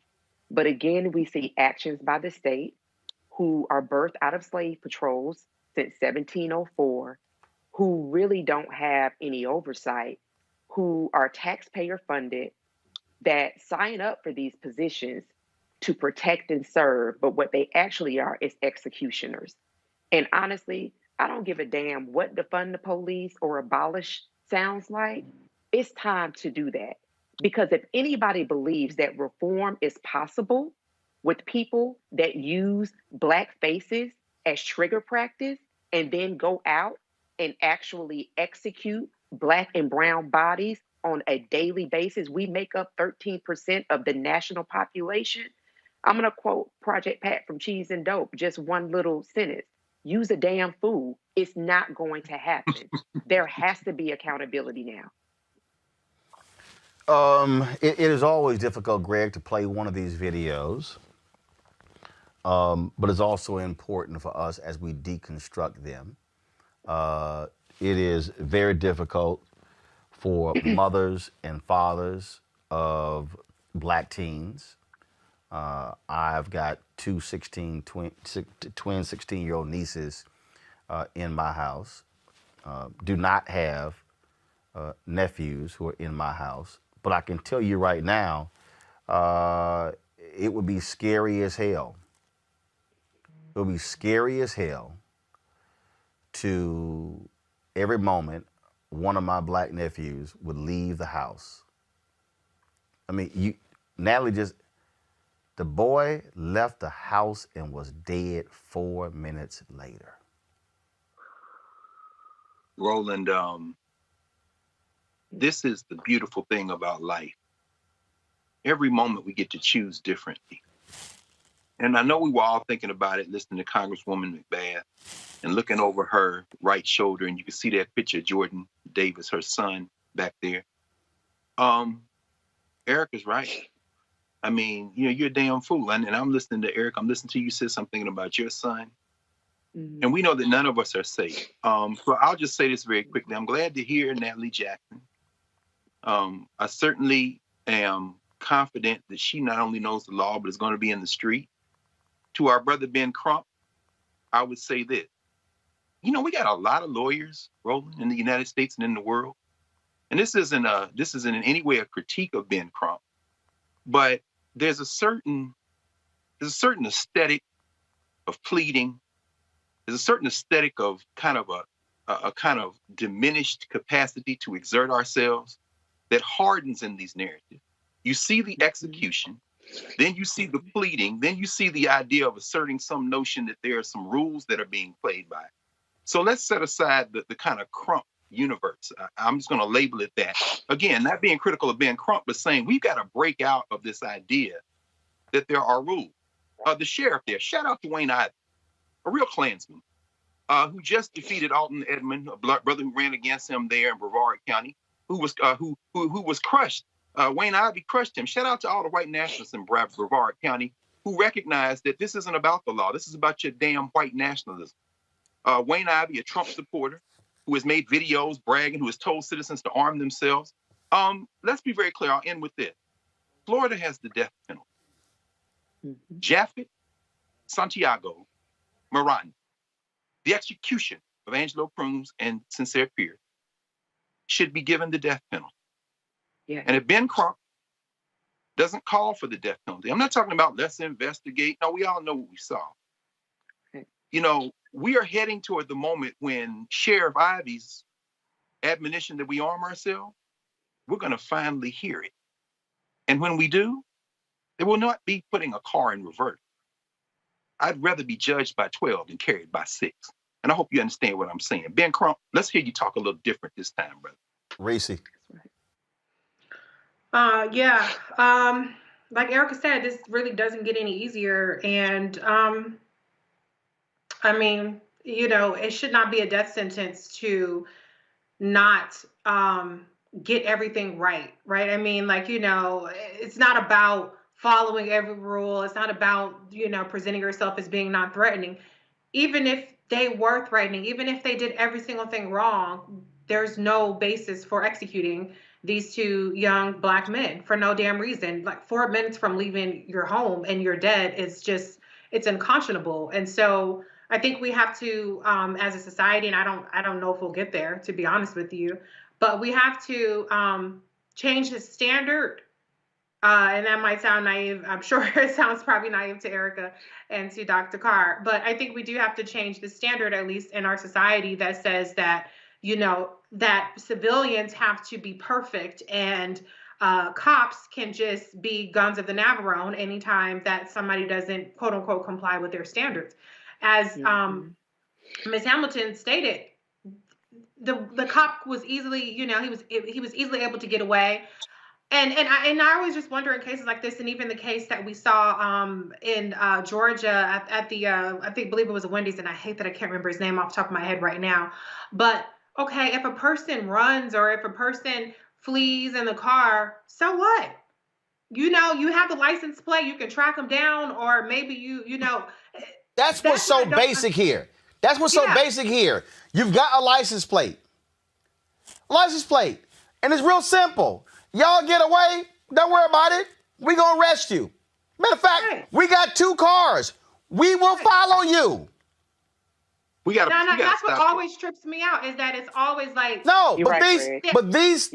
But again, we see actions by the state who are birthed out of slave patrols since 1704, who really don't have any oversight, who are taxpayer funded, that sign up for these positions to protect and serve, but what they actually are is executioners. And honestly, I don't give a damn what defund the police or abolish sounds like. It's time to do that. Because if anybody believes that reform is possible with people that use Black faces as trigger practice and then go out and actually execute Black and brown bodies on a daily basis, we make up 13% of the national population. I'm going to quote Project Pat from Cheese and Dope, just one little sentence. Use a damn fool. It's not going to happen. There has to be accountability now. It is always difficult, Greg, to play one of these videos. But it's also important for us as we deconstruct them. It is very difficult for mothers and fathers of Black teens. I've got 2 twin 16-year-old nieces in my house. Do not have nephews who are in my house. But I can tell you right now, it would be scary as hell. It would be scary as hell to every moment one of my Black nephews would leave the house. I mean, Natalie the boy left the house and was dead 4 minutes later. Roland, this is the beautiful thing about life. Every moment we get to choose differently. And I know we were all thinking about it, listening to Congresswoman McBath and looking over her right shoulder, and you can see that picture of Jordan Davis, her son, back there. Erica's right. I mean, you're a damn fool. And I'm listening to Eric. I'm listening to you say something about your son. Mm-hmm. And we know that none of us are safe. So I'll just say this very quickly. I'm glad to hear Natalie Jackson I certainly am confident that she not only knows the law, but is going to be in the street. To our brother Ben Crump, I would say this. You know, we got a lot of lawyers, Roland, in the United States and in the world. And this isn't in any way a critique of Ben Crump, but there's a certain aesthetic of pleading. There's a certain aesthetic of kind of a kind of diminished capacity to exert ourselves that hardens in these narratives. You see the execution, then you see the pleading, then you see the idea of asserting some notion that there are some rules that are being played by. So let's set aside the kind of Crump universe. I'm just going to label it that. Again, not being critical of Ben Crump, but saying we've got to break out of this idea that there are rules. The sheriff there, shout out to Wayne Ivey, a real Klansman, who just defeated Alton Edmond, a brother who ran against him there in Brevard County, who was crushed. Wayne Ivey crushed him. Shout out to all the white nationalists in Brevard County who recognize that this isn't about the law. This is about your damn white nationalism. Wayne Ivey, a Trump supporter, who has made videos bragging, who has told citizens to arm themselves. Let's be very clear. I'll end with this. Florida has the death penalty. Japhet, Santiago, Miranda, the execution of Angelo Cruz and Sincere Pierce should be given the death penalty. Yeah. And if Ben Crump doesn't call for the death penalty, I'm not talking about let's investigate. No, we all know what we saw. Okay. You know, we are heading toward the moment when Sheriff Ivey's admonition that we arm ourselves, we're going to finally hear it. And when we do, it will not be putting a car in reverse. I'd rather be judged by 12 than carried by 6. And I hope you understand what I'm saying. Ben Crump, let's hear you talk a little different this time, brother. Racy. Yeah. Like Erica said, this really doesn't get any easier. And I mean, you know, it should not be a death sentence to not get everything right, right? I mean, like, you know, it's not about following every rule. It's not about, you know, presenting yourself as being non-threatening. Even if they were threatening, even if they did every single thing wrong, there's no basis for executing these two young Black men for no damn reason. Like 4 minutes from leaving your home and you're dead, it's unconscionable. And so I think we have to, as a society, and I don't know if we'll get there, to be honest with you, but we have to change the standard. And that might sound naive. I'm sure it sounds probably naive to Erica and to Dr. Carr, but I think we do have to change the standard, at least in our society, that says that, you know, that civilians have to be perfect and cops can just be guns of the Navarone anytime that somebody doesn't, quote unquote, comply with their standards. As Ms. Hamilton stated, the cop was easily, you know, he was easily able to get away. And I always just wonder in cases like this, and even the case that we saw in Georgia at the I believe it was a Wendy's, and I hate that I can't remember his name off the top of my head right now. But okay, if a person runs or if a person flees in the car, so what? You know, you have the license plate, you can track them down, or maybe you know. That's what's so basic here. That's what's so basic here. You've got a license plate. And it's real simple. Y'all get away, don't worry about it. We're going to arrest you. Matter of fact, we got 2 cars. We will follow you. That's what always trips me out, is that it's always like... No, but these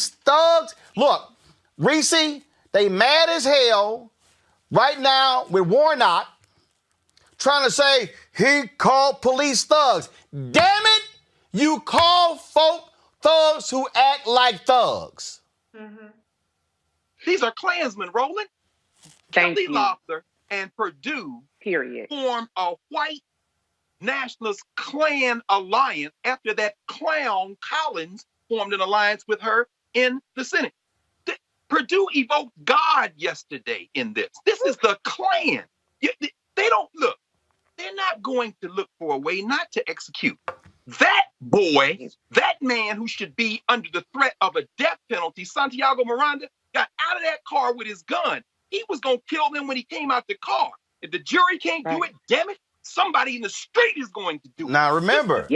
thugs, look, Reese, they mad as hell right now with Warnock trying to say he called police thugs. Damn it, you call folk thugs who act like thugs. Mm-hmm. These are Klansmen, Roland. Kelly Loeffler and Perdue formed a white nationalist Klan alliance after that clown Collins formed an alliance with her in the Senate. Perdue evoked God yesterday in this. This is the Klan. They don't look. They're not going to look for a way not to execute. That boy, that man who should be under the threat of a death penalty, Santiago Miranda, got out of that car with his gun. He was going to kill them when he came out the car. If the jury can't do it, damn it, somebody in the street is going to do it. Now remember.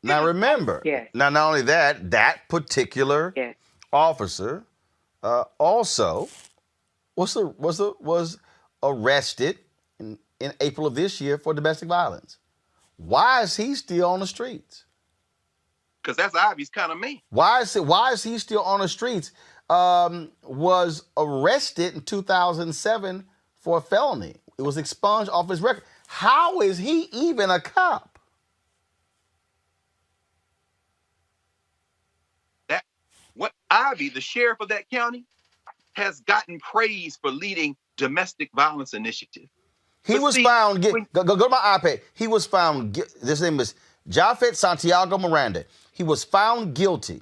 Now remember. Now not only that particular officer also was arrested in April of this year for domestic violence. Why is he still on the streets? Because that's Ivy's kind of man. Why is he still on the streets? Was arrested in 2007 for a felony. It was expunged off his record. How is he even a cop? What Ivy, the sheriff of that county, has gotten praise for leading domestic violence initiative. He was found. Go to my iPad. He was found. This name is Jafet Santiago Miranda. He was found guilty.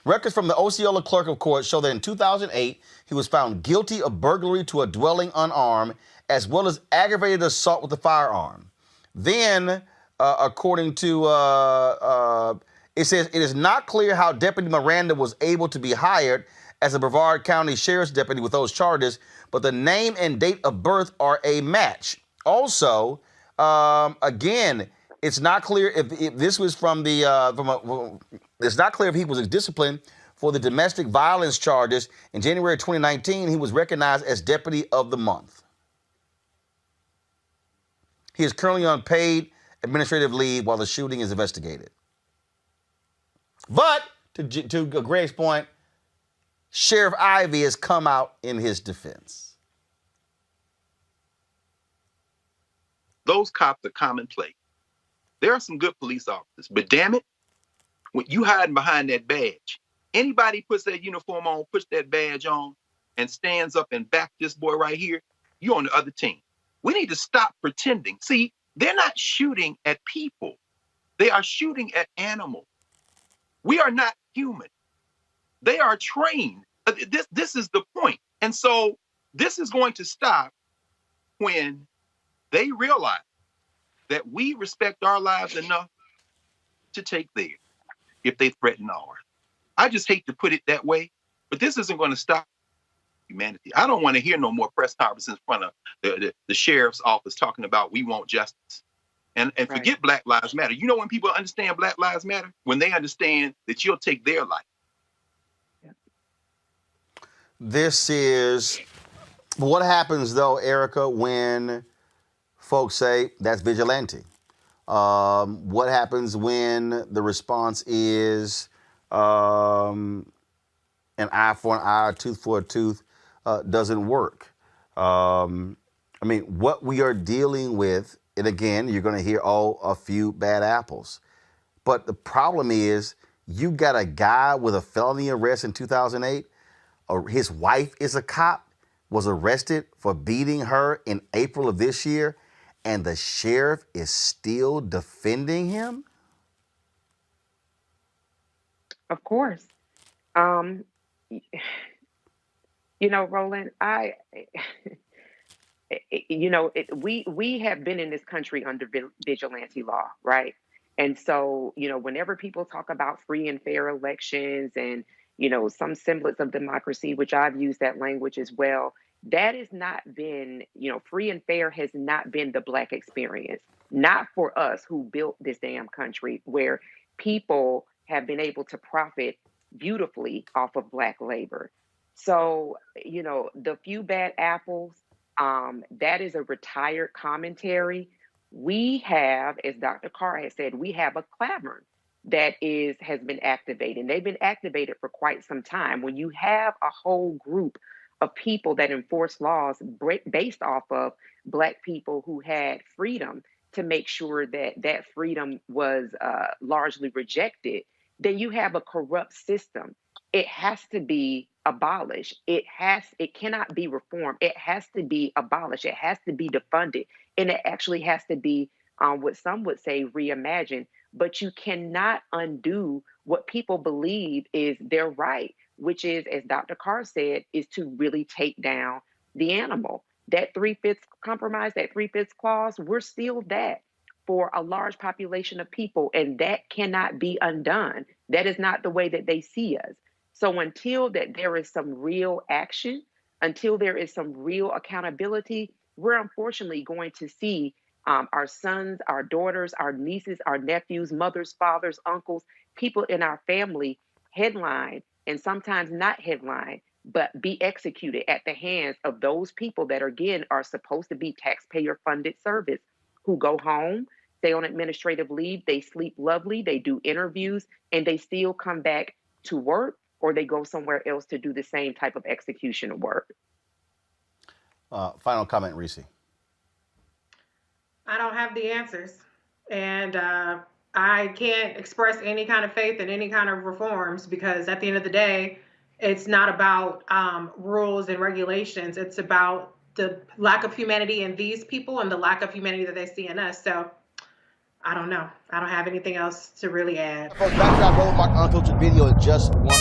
Records from the Osceola Clerk of Court show that in 2008, he was found guilty of burglary to a dwelling unarmed, as well as aggravated assault with a firearm. Then, according to, it says, it is not clear how Deputy Miranda was able to be hired as a Brevard County Sheriff's Deputy with those charges, but the name and date of birth are a match. Also, again, it's not clear if this was from the, it's not clear if he was disciplined for the domestic violence charges. In January 2019, he was recognized as Deputy of the Month. He is currently on paid administrative leave while the shooting is investigated. But, to Greg's point, Sheriff Ivy has come out in his defense. Those cops are commonplace. There are some good police officers, but damn it, when you hiding behind that badge, anybody puts that uniform on, puts that badge on, and stands up and back this boy right here, you're on the other team. We need to stop pretending. See, they're not shooting at people. They are shooting at animals. We are not human. They are trained. This is the point. And so this is going to stop when they realize that we respect our lives enough to take theirs if they threaten ours. I just hate to put it that way, but this isn't going to stop humanity. I don't want to hear no more press conferences in front of the sheriff's office talking about we want justice. And forget Black Lives Matter. You know when people understand Black Lives Matter? When they understand that you'll take their life. This is what happens, though, Erica, when folks say that's vigilante. What happens when the response is an eye for an eye, a tooth for a tooth doesn't work? I mean, what we are dealing with, and again, you're going to hear, a few bad apples. But the problem is you got a guy with a felony arrest in 2008. His wife is a cop, was arrested for beating her in April of this year, and the sheriff is still defending him? Of course. Roland, we have been in this country under vigilante law, right? And so, whenever people talk about free and fair elections and, some semblance of democracy, which I've used that language as well, that has not been, free and fair has not been the Black experience. Not for us who built this damn country, where people have been able to profit beautifully off of Black labor. So, the few bad apples, that is a retired commentary. We have, as Dr. Carr has said, we have a clavern that has been activated. They've been activated for quite some time. When you have a whole group of people that enforce laws based off of Black people who had freedom to make sure that that freedom was largely rejected, then you have a corrupt system. It has to be abolished. It cannot be reformed. It has to be abolished. It has to be defunded. And it actually has to be what some would say reimagined. But you cannot undo what people believe is their right, which is, as Dr. Carr said, is to really take down the animal. That 3/5 compromise, that 3/5 clause, we're still that for a large population of people, and that cannot be undone. That is not the way that they see us. So until that there is some real action, until there is some real accountability, we're unfortunately going to see our sons, our daughters, our nieces, our nephews, mothers, fathers, uncles, people in our family headline and sometimes not headline, but be executed at the hands of those people that, again, are supposed to be taxpayer-funded service, who go home, stay on administrative leave, they sleep lovely, they do interviews, and they still come back to work, or they go somewhere else to do the same type of execution of work. Final comment, Reese. I don't have the answers. And I can't express any kind of faith in any kind of reforms, because at the end of the day, it's not about rules and regulations. It's about the lack of humanity in these people and the lack of humanity that they see in us. So I don't know. I don't have anything else to really add. Folks, back to our Roland Martin Unfiltered video in just one.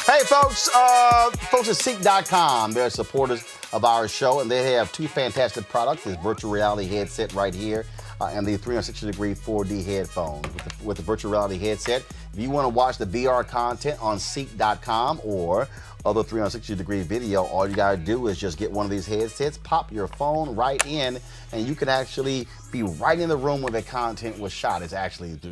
Hey, folks at Ceek.com, they're supporters of our show, and they have two fantastic products, this virtual reality headset right here, and the 360-degree 4D headphones. With the virtual reality headset, if you want to watch the VR content on Ceek.com or other 360-degree video, all you gotta do is just get one of these headsets, pop your phone right in, and you can actually be right in the room where the content was shot. It's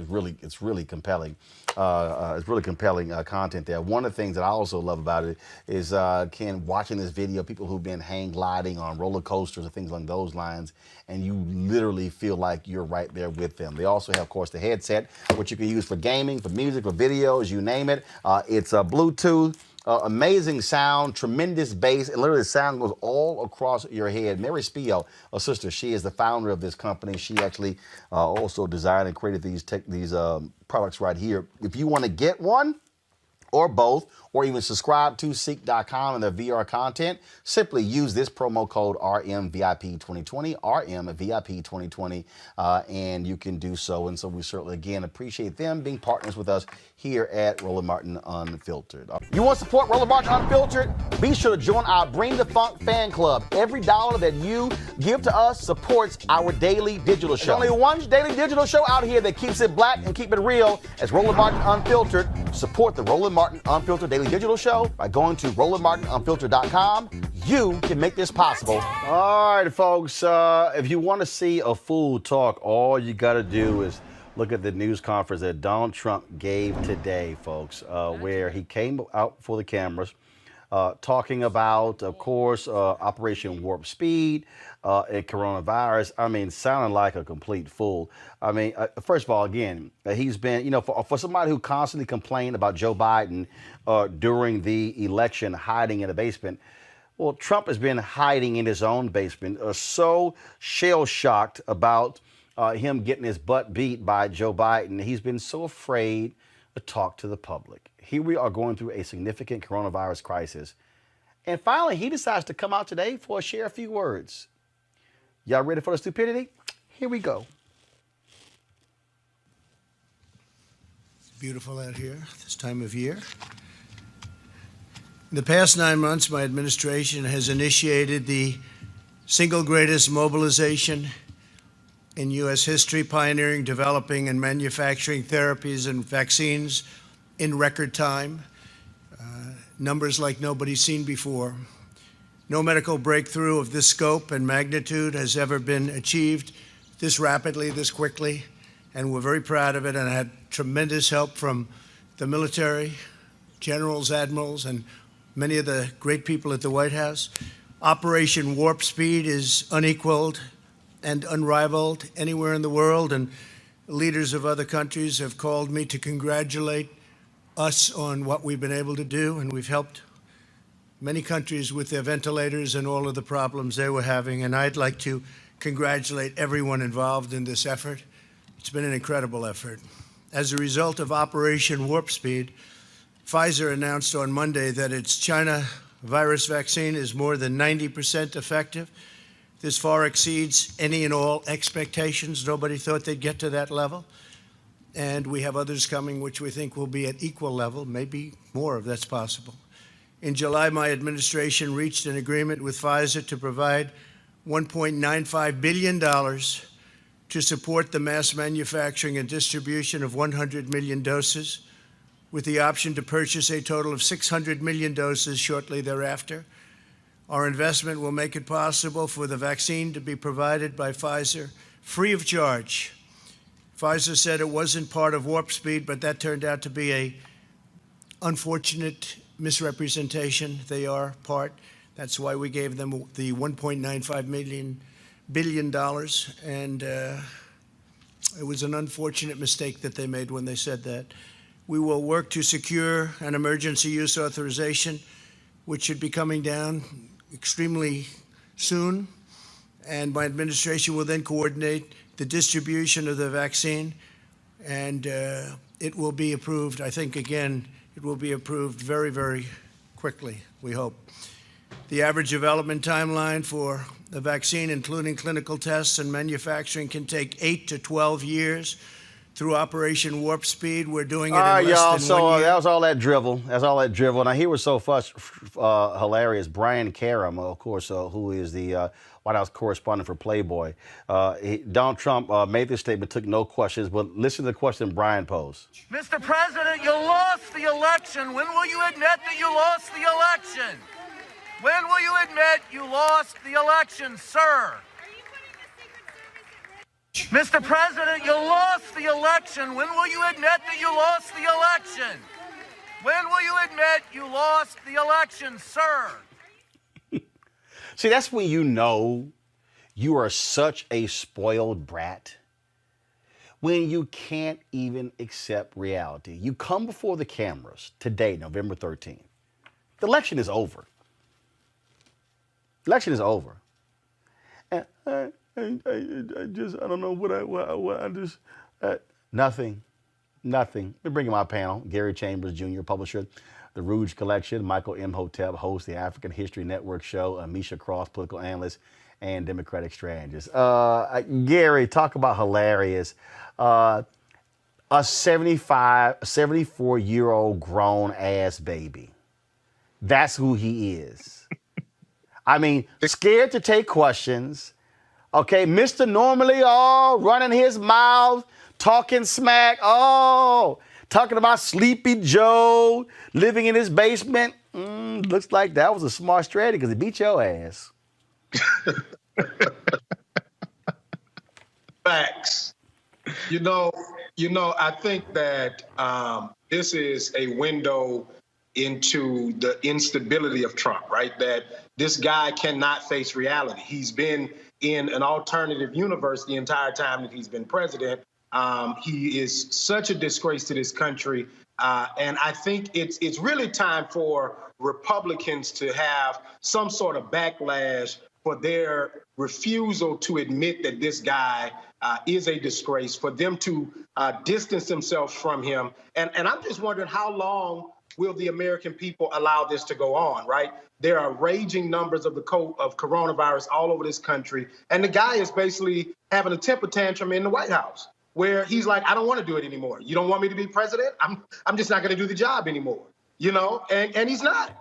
really compelling. It's really compelling content there. One of the things that I also love about it is, Ken, watching this video, people who've been hang gliding on roller coasters and things along those lines, and you literally feel like you're right there with them. They also have, of course, the headset, which you can use for gaming, for music, for videos, you name it. It's Bluetooth. Amazing sound, tremendous bass, and literally the sound goes all across your head. Mary Spio, a sister, she is the founder of this company. She actually also designed and created these products right here. If you want to get one or both, or even subscribe to Ceek.com and their VR content, simply use this promo code RMVIP2020, RMVIP2020, and you can do so. And so we certainly, again, appreciate them being partners with us here at Roland Martin Unfiltered. You want to support Roland Martin Unfiltered? Be sure to join our Bring the Funk fan club. Every dollar that you give to us supports our daily digital show. There's only one daily digital show out here that keeps it black and keep it real. As Roland Martin Unfiltered. Support the Roland Martin Unfiltered daily digital show by going to RolandMartinUnfiltered.com. You can make this possible. All right, folks, if you want to see a fool talk, all you got to do is look at the news conference that Donald Trump gave today, folks, where he came out for the cameras talking about, of course, Operation Warp Speed and coronavirus. I mean, sounding like a complete fool. I mean, first of all, again, he's been, for somebody who constantly complained about Joe Biden during the election hiding in a basement, well, Trump has been hiding in his own basement, so shell-shocked about him getting his butt beat by Joe Biden. He's been so afraid to talk to the public. Here we are going through a significant coronavirus crisis. And finally, he decides to come out today for share a few words. Y'all ready for the stupidity? Here we go. It's beautiful out here this time of year. In the past 9 months, my administration has initiated the single greatest mobilization in U.S. history, pioneering, developing, and manufacturing therapies and vaccines in record time, numbers like nobody's seen before. No medical breakthrough of this scope and magnitude has ever been achieved this rapidly, this quickly, and we're very proud of it, and I had tremendous help from the military, generals, admirals, and many of the great people at the White House. Operation Warp Speed is unequaled and unrivaled anywhere in the world, and leaders of other countries have called me to congratulate us on what we've been able to do, and we've helped many countries with their ventilators and all of the problems they were having, and I'd like to congratulate everyone involved in this effort. It's been an incredible effort. As a result of Operation Warp Speed, Pfizer announced on Monday that its China virus vaccine is more than 90% effective. This far exceeds any and all expectations. Nobody thought they'd get to that level. And we have others coming which we think will be at equal level, maybe more if that's possible. In July, my administration reached an agreement with Pfizer to provide $1.95 billion to support the mass manufacturing and distribution of 100 million doses, with the option to purchase a total of 600 million doses shortly thereafter. Our investment will make it possible for the vaccine to be provided by Pfizer free of charge. Pfizer said it wasn't part of Warp Speed, but that turned out to be an unfortunate misrepresentation. They are part. That's why we gave them the $1.95 billion, and it was an unfortunate mistake that they made when they said that. We will work to secure an emergency use authorization, which should be coming down extremely soon, and my administration will then coordinate the distribution of the vaccine, and it will be approved. I think, again, it will be approved very, very quickly, we hope. The average development timeline for the vaccine, including clinical tests and manufacturing, can take 8 to 12 years. Through Operation Warp Speed, we're doing it in less y'all, than 1 year. That was all that drivel. That's all that drivel. Now, here was so hilarious. Brian Karem, of course, who is the White House correspondent for Playboy. Donald Trump made this statement, took no questions, but listen to the question Brian posed. Mr. President, you lost the election. When will you admit that you lost the election? When will you admit you lost the election, sir? Mr. President, you lost the election. When will you admit that you lost the election? When will you admit you lost the election, sir? See, that's when you know you are such a spoiled brat. When you can't even accept reality. You come before the cameras today, November 13th. The election is over. Election is over. And I don't know nothing. We're bringing my panel, Gary Chambers Jr., publisher, The Rouge Collection, Michael Imhotep, host, the African History Network show, Misha Cross, political analyst, and Democratic strategist. Gary, talk about hilarious. A 74-year-old grown-ass baby. That's who he is. I mean, scared to take questions. Okay, Mr. Normally, running his mouth, talking smack, talking about Sleepy Joe, living in his basement. Looks like that was a smart strategy because he beat your ass. Facts. You know, I think that this is a window into the instability of Trump, right? That this guy cannot face reality. He's been in an alternative universe the entire time that he's been president. He is such a disgrace to this country. And I think it's really time for Republicans to have some sort of backlash for their refusal to admit that this guy is a disgrace, for them to distance themselves from him. And I'm just wondering, how long will the American people allow this to go on, right? There are raging numbers of coronavirus all over this country. And the guy is basically having a temper tantrum in the White House, where he's like, I don't want to do it anymore. You don't want me to be president? I'm just not going to do the job anymore, and he's not.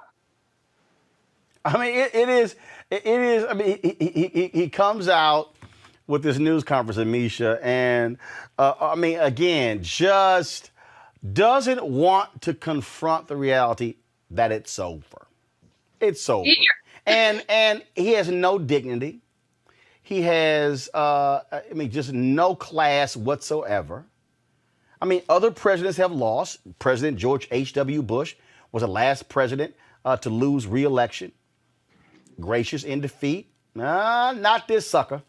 I mean, it is. I mean, he comes out with this news conference, Misha, and I mean, again, just doesn't want to confront the reality that it's over. It's over. And he has no dignity. He has, just no class whatsoever. I mean, other presidents have lost. President George H.W. Bush was the last president to lose re-election. Gracious in defeat. Not this sucker.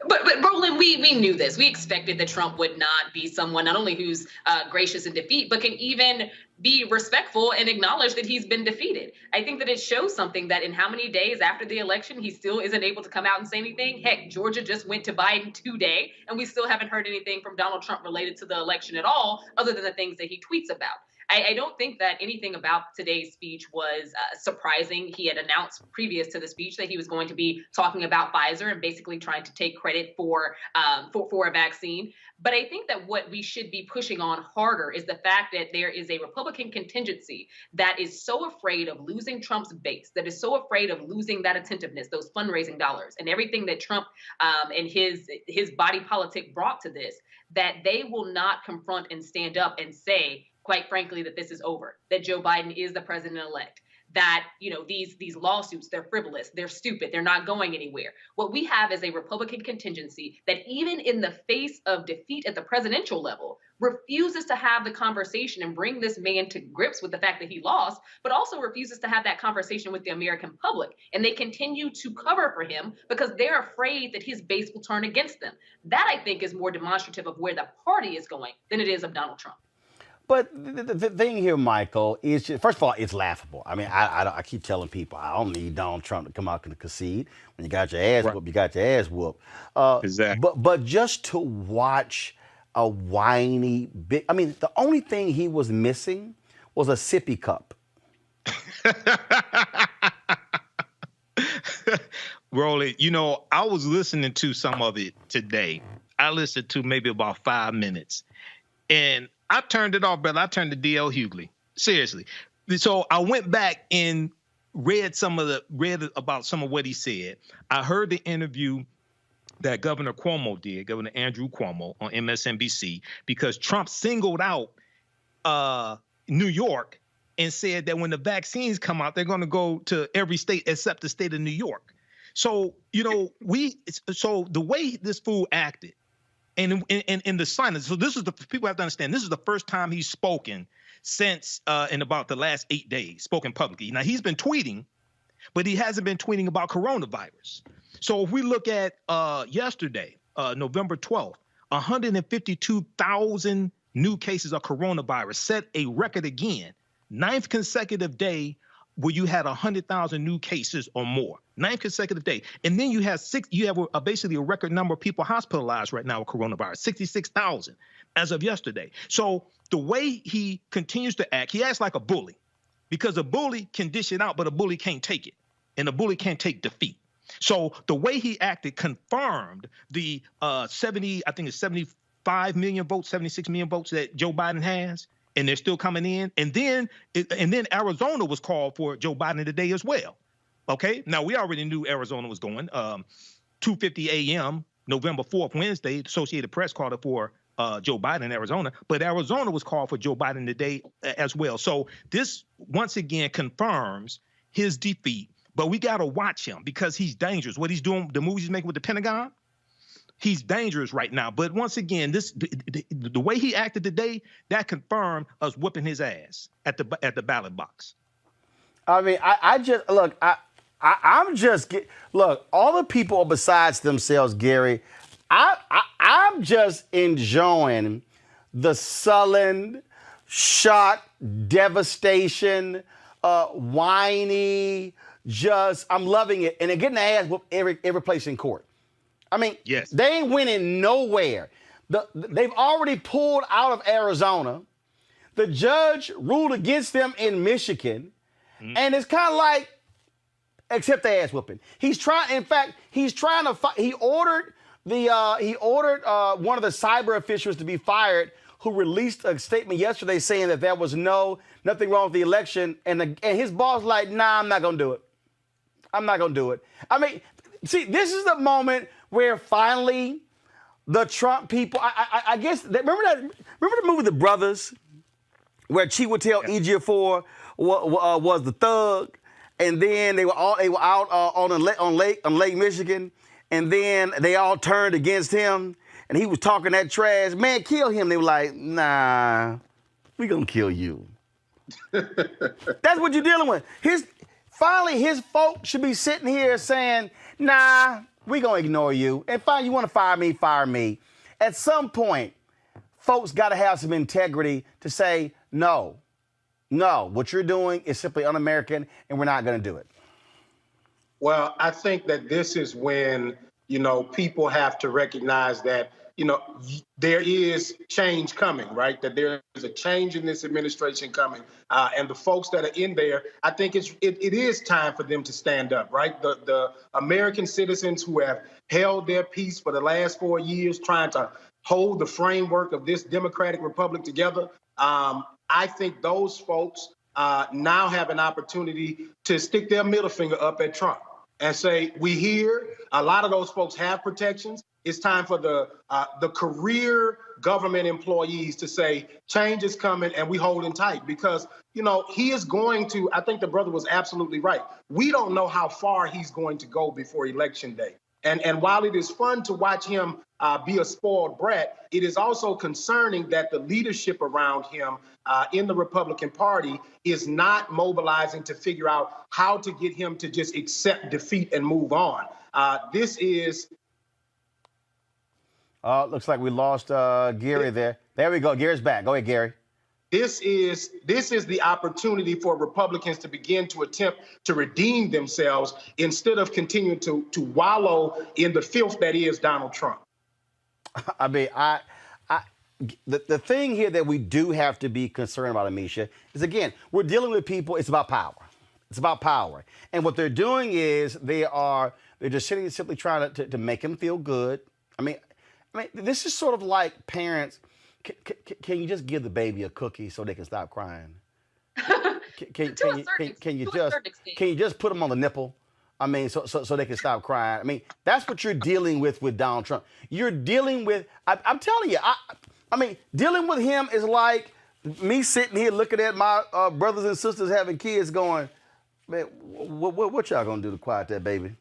But Roland, we knew this. We expected that Trump would not be someone not only who's gracious in defeat, but can even be respectful and acknowledge that he's been defeated. I think that it shows something that in how many days after the election, he still isn't able to come out and say anything. Heck, Georgia just went to Biden today, and we still haven't heard anything from Donald Trump related to the election at all, other than the things that he tweets about. I don't think that anything about today's speech was surprising. He had announced previous to the speech that he was going to be talking about Pfizer and basically trying to take credit for a vaccine. But I think that what we should be pushing on harder is the fact that there is a Republican contingency that is so afraid of losing Trump's base, that is so afraid of losing that attentiveness, those fundraising dollars, and everything that Trump and his body politic brought to this, that they will not confront and stand up and say, quite frankly, that this is over, that Joe Biden is the president-elect, that, these lawsuits, they're frivolous, they're stupid, they're not going anywhere. What we have is a Republican contingency that even in the face of defeat at the presidential level, refuses to have the conversation and bring this man to grips with the fact that he lost, but also refuses to have that conversation with the American public. And they continue to cover for him because they're afraid that his base will turn against them. That, I think, is more demonstrative of where the party is going than it is of Donald Trump. But the thing here, Michael, is just, first of all, it's laughable. I mean, I keep telling people I don't need Donald Trump to come out and concede. When you got your ass whooped, you got your ass whooped. Exactly. But just to watch a whiny big, I mean, the only thing he was missing was a sippy cup. Roland, I was listening to some of it today. I listened to maybe about 5 minutes, and I turned it off, brother. I turned to D.L. Hughley. Seriously. So I went back and read about some of what he said. I heard the interview that Governor Cuomo did, Governor Andrew Cuomo on MSNBC, because Trump singled out New York and said that when the vaccines come out, they're going to go to every state except the state of New York. So, so the way this fool acted, and in the silence, so this is people have to understand, this is the first time he's spoken since in about the last 8 days, spoken publicly. Now, he's been tweeting, but he hasn't been tweeting about coronavirus. So if we look at yesterday, November 12th, 152,000 new cases of coronavirus, set a record again. 9th consecutive day where you had 100,000 new cases or more. 9th consecutive day. And then you have basically a record number of people hospitalized right now with coronavirus, 66,000 as of yesterday. So the way he continues to act, he acts like a bully, because a bully can dish it out, but a bully can't take it. And a bully can't take defeat. So the way he acted confirmed the 75 million votes, 76 million votes that Joe Biden has, and they're still coming in. And then Arizona was called for Joe Biden today as well. Okay, now we already knew Arizona was going. 2:50 a.m. November 4th, Wednesday, the Associated Press called it for Joe Biden in Arizona, but Arizona was called for Joe Biden today as well. So this once again confirms his defeat. But we got to watch him because he's dangerous. What he's doing, the moves he's making with the Pentagon, he's dangerous right now. But once again, the way he acted today, that confirmed us whipping his ass at the ballot box. I mean, look, all the people besides themselves, Gary, I'm just enjoying the sullen, shock, devastation, whiny, I'm loving it. And they're getting their ass whooped every place in court. I mean, yes, they ain't winning nowhere. They've already pulled out of Arizona. The judge ruled against them in Michigan. And it's kind of like, accept the ass whooping. He's trying to fight. He ordered one of the cyber officials to be fired, who released a statement yesterday saying that there was nothing wrong with the election. And his boss like, nah, I'm not going to do it. I'm not going to do it. I mean, see, this is the moment where finally the Trump people, I guess, remember the movie The Brothers, where Chiwetel Ejiofor was the thug, and then they were out on Lake Michigan, and then they all turned against him, and he was talking that trash. Man, kill him. They were like, nah, we gonna kill you. That's what you're dealing with. Finally, his folk should be sitting here saying, nah, we gonna ignore you. And fine, you want to fire me, fire me. At some point, folks got to have some integrity to say, no, what you're doing is simply un-American, and we're not going to do it. Well, I think that this is when, people have to recognize that there is change coming, right? That there is a change in this administration coming, and the folks that are in there, I think it is time for them to stand up, right? The American citizens who have held their peace for the last 4 years, trying to hold the framework of this democratic republic together. I think those folks now have an opportunity to stick their middle finger up at Trump and say, we here. A lot of those folks have protections. It's time for the career government employees to say, change is coming and we holding tight, because, he is going to, I think the brother was absolutely right. We don't know how far he's going to go before Election Day. And while it is fun to watch him be a spoiled brat, it is also concerning that the leadership around him in the Republican Party is not mobilizing to figure out how to get him to just accept defeat and move on. This is... looks like we lost Gary there. There we go. Gary's back. Go ahead, Gary. This is the opportunity for Republicans to begin to attempt to redeem themselves instead of continuing to wallow in the filth that is Donald Trump. I mean, the thing here that we do have to be concerned about, Amisha, is, again, we're dealing with people. It's about power. It's about power. And what they're doing is they're just simply trying to make them feel good. I mean, this is sort of like parents. Can you just give the baby a cookie so they can stop crying? Can you just put them on the nipple? I mean, so they can stop crying. I mean, that's what you're dealing with Donald Trump. You're dealing with, I'm telling you, I mean, dealing with him is like me sitting here looking at my brothers and sisters having kids going, man, what y'all gonna do to quiet that baby?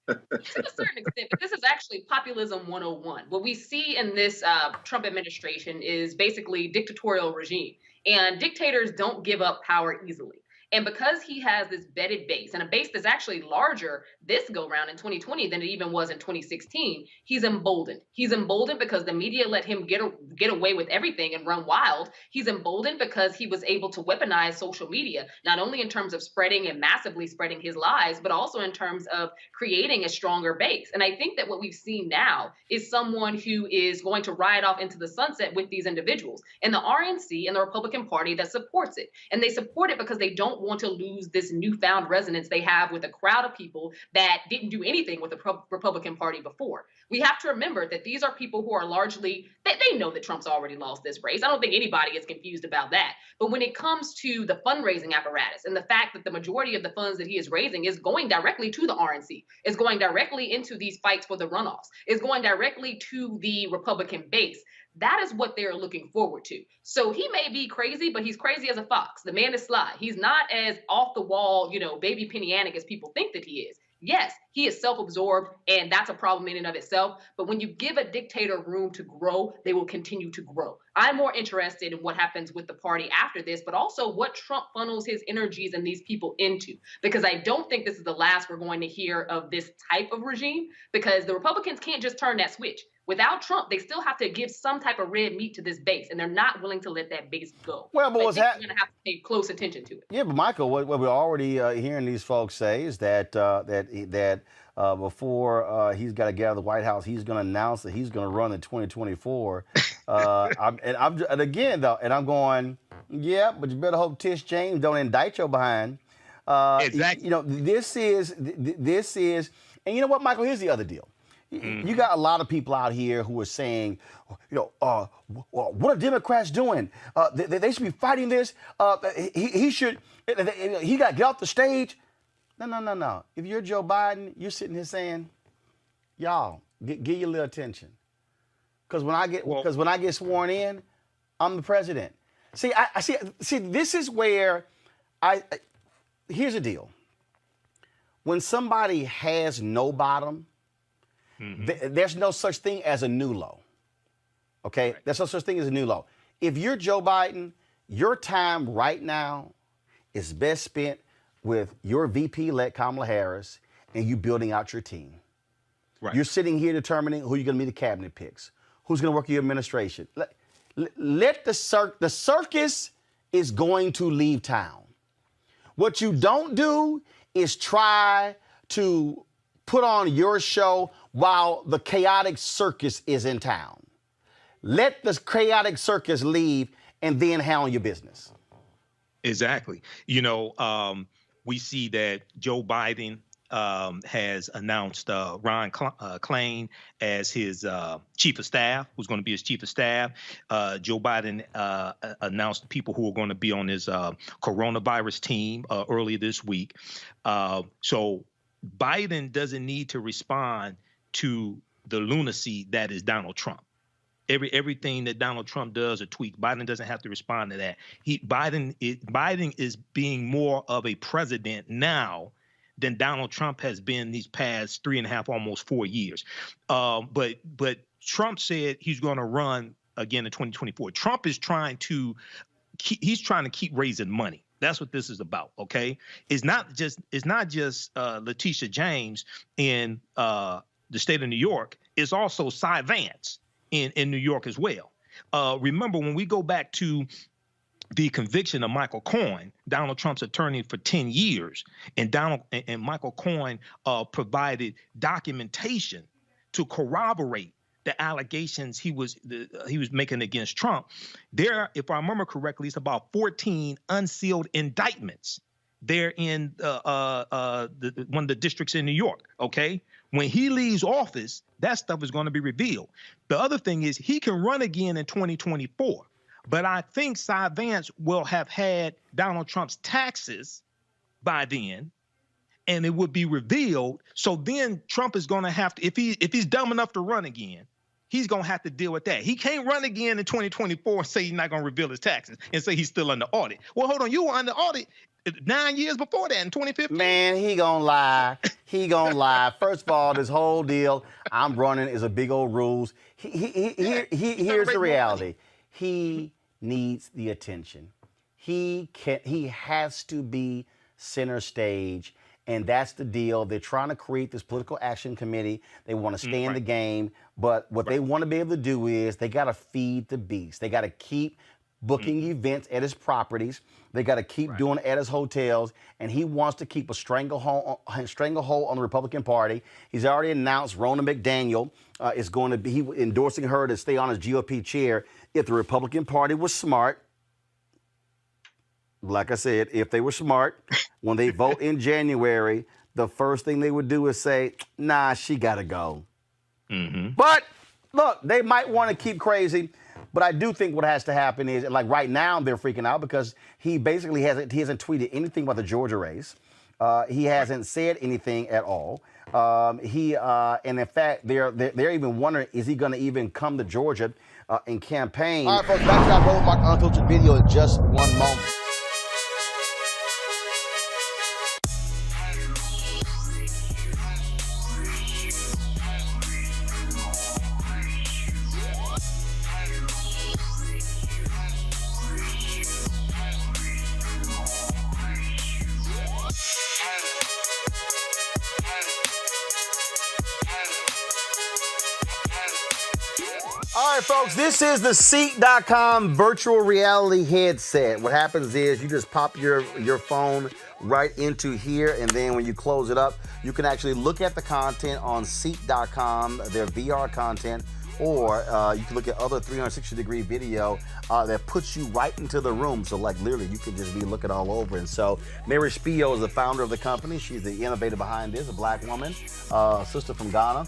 To a certain extent, but this is actually populism 101. What we see in this Trump administration is basically dictatorial regime, and dictators don't give up power easily. And because he has this vetted base, and a base that's actually larger this go round in 2020 than it even was in 2016, he's emboldened. He's emboldened because the media let him get away with everything and run wild. He's emboldened because he was able to weaponize social media, not only in terms of spreading and massively spreading his lies, but also in terms of creating a stronger base. And I think that what we've seen now is someone who is going to ride off into the sunset with these individuals, and the RNC and the Republican Party that supports it. And they support it because they don't want to lose this newfound resonance they have with a crowd of people that didn't do anything with the Republican Party before. We have to remember that these are people who are largely, they know that Trump's already lost this race. I don't think anybody is confused about that. But when it comes to the fundraising apparatus and the fact that the majority of the funds that he is raising is going directly to the RNC, is going directly into these fights for the runoffs, is going directly to the Republican base, that is what they're looking forward to. So he may be crazy, but he's crazy as a fox. The man is sly. He's not as off the wall, baby Penny-anic as people think that he is. Yes, he is self-absorbed, and that's a problem in and of itself. But when you give a dictator room to grow, they will continue to grow. I'm more interested in what happens with the party after this, but also what Trump funnels his energies and these people into. Because I don't think this is the last we're going to hear of this type of regime, because the Republicans can't just turn that switch. Without Trump, they still have to give some type of red meat to this base, and they're not willing to let that base go. Well, but what's happening? We're going to have to pay close attention to it. Yeah, but Michael, what we're already hearing these folks say is that before he's got to get out of the White House, he's going to announce that he's going to run in 2024. And again, I'm going, yeah, but you better hope Tish James don't indict your behind. Exactly. This is, and you know what, Michael? Here's the other deal. You got a lot of people out here who are saying, what are Democrats doing? They should be fighting this. He got to get off the stage. No. If you're Joe Biden, you're sitting here saying, y'all, give your little attention. Because when I get sworn in, I'm the president. See, this is where here's the deal. When somebody has no bottom, there's no such thing as a new low. Okay? There's no such thing as a new low. If you're Joe Biden, your time right now is best spent with your VP-elect Kamala Harris and you building out your team. Right. You're sitting here determining who you're going to be the cabinet picks, who's going to work in your administration. Let the circus is going to leave town. What you don't do is try to put on your show while the chaotic circus is in town. Let the chaotic circus leave and then handle your business. Exactly. You know, we see that Joe Biden has announced Ron Klain as his chief of staff, who's going to be his chief of staff. Joe Biden announced the people who are going to be on his coronavirus team earlier this week. So Biden doesn't need to respond to the lunacy that is Donald Trump. Everything that Donald Trump does or tweets, Biden doesn't have to respond to that. Biden is being more of a president now than Donald Trump has been these past 3.5, almost 4 years. But Trump said he's going to run again in 2024. Trump is trying to keep raising money. That's what this is about. Okay, it's not just Letitia James in the state of New York. It's also Cy Vance in New York as well. Remember, when we go back to the conviction of Michael Cohen, Donald Trump's attorney for 10 years, and Michael Cohen provided documentation to corroborate the allegations he was making against Trump. There, if I remember correctly, it's about 14 unsealed indictments there in one of the districts in New York. Okay, when he leaves office, that stuff is going to be revealed. The other thing is he can run again in 2024, but I think Cy Vance will have had Donald Trump's taxes by then, and it would be revealed. So then Trump is going to have to, if he's dumb enough to run again, he's going to have to deal with that. He can't run again in 2024 and say he's not going to reveal his taxes and say he's still under audit. Well, hold on, you were under audit 9 years before that in 2015. Man, he gonna lie. He gonna lie. First of all, this whole deal, I'm running, is a big old ruse. Here's the reality. He needs the attention. He has to be center stage. And that's the deal. They're trying to create this political action committee. They want to stay in the game. But what they want to be able to do is they got to feed the beast. They got to keep booking events at his properties. They got to keep doing it at his hotels. And he wants to keep a stranglehold on the Republican Party. He's already announced Ronna McDaniel is going to be endorsing her to stay on his GOP chair. If the Republican Party was smart, like I said, if they were smart, when they vote in January, the first thing they would do is say, nah, she got to go. But look, they might want to keep crazy. But I do think what has to happen is, like right now, they're freaking out because he basically hasn't tweeted anything about the Georgia race. He hasn't said anything at all. And in fact, they're even wondering, is he going to even come to Georgia and campaign? All right, folks, back to our Roland Martin Unfiltered video in just one moment. All right, folks, this is the Ceek.com virtual reality headset. What happens is you just pop your phone right into here, and then when you close it up, you can actually look at the content on Ceek.com, their VR content, or you can look at other 360-degree video that puts you right into the room. So, like, literally, you can just be looking all over. And so, Mary Spio is the founder of the company. She's the innovator behind this, a black woman, sister from Ghana.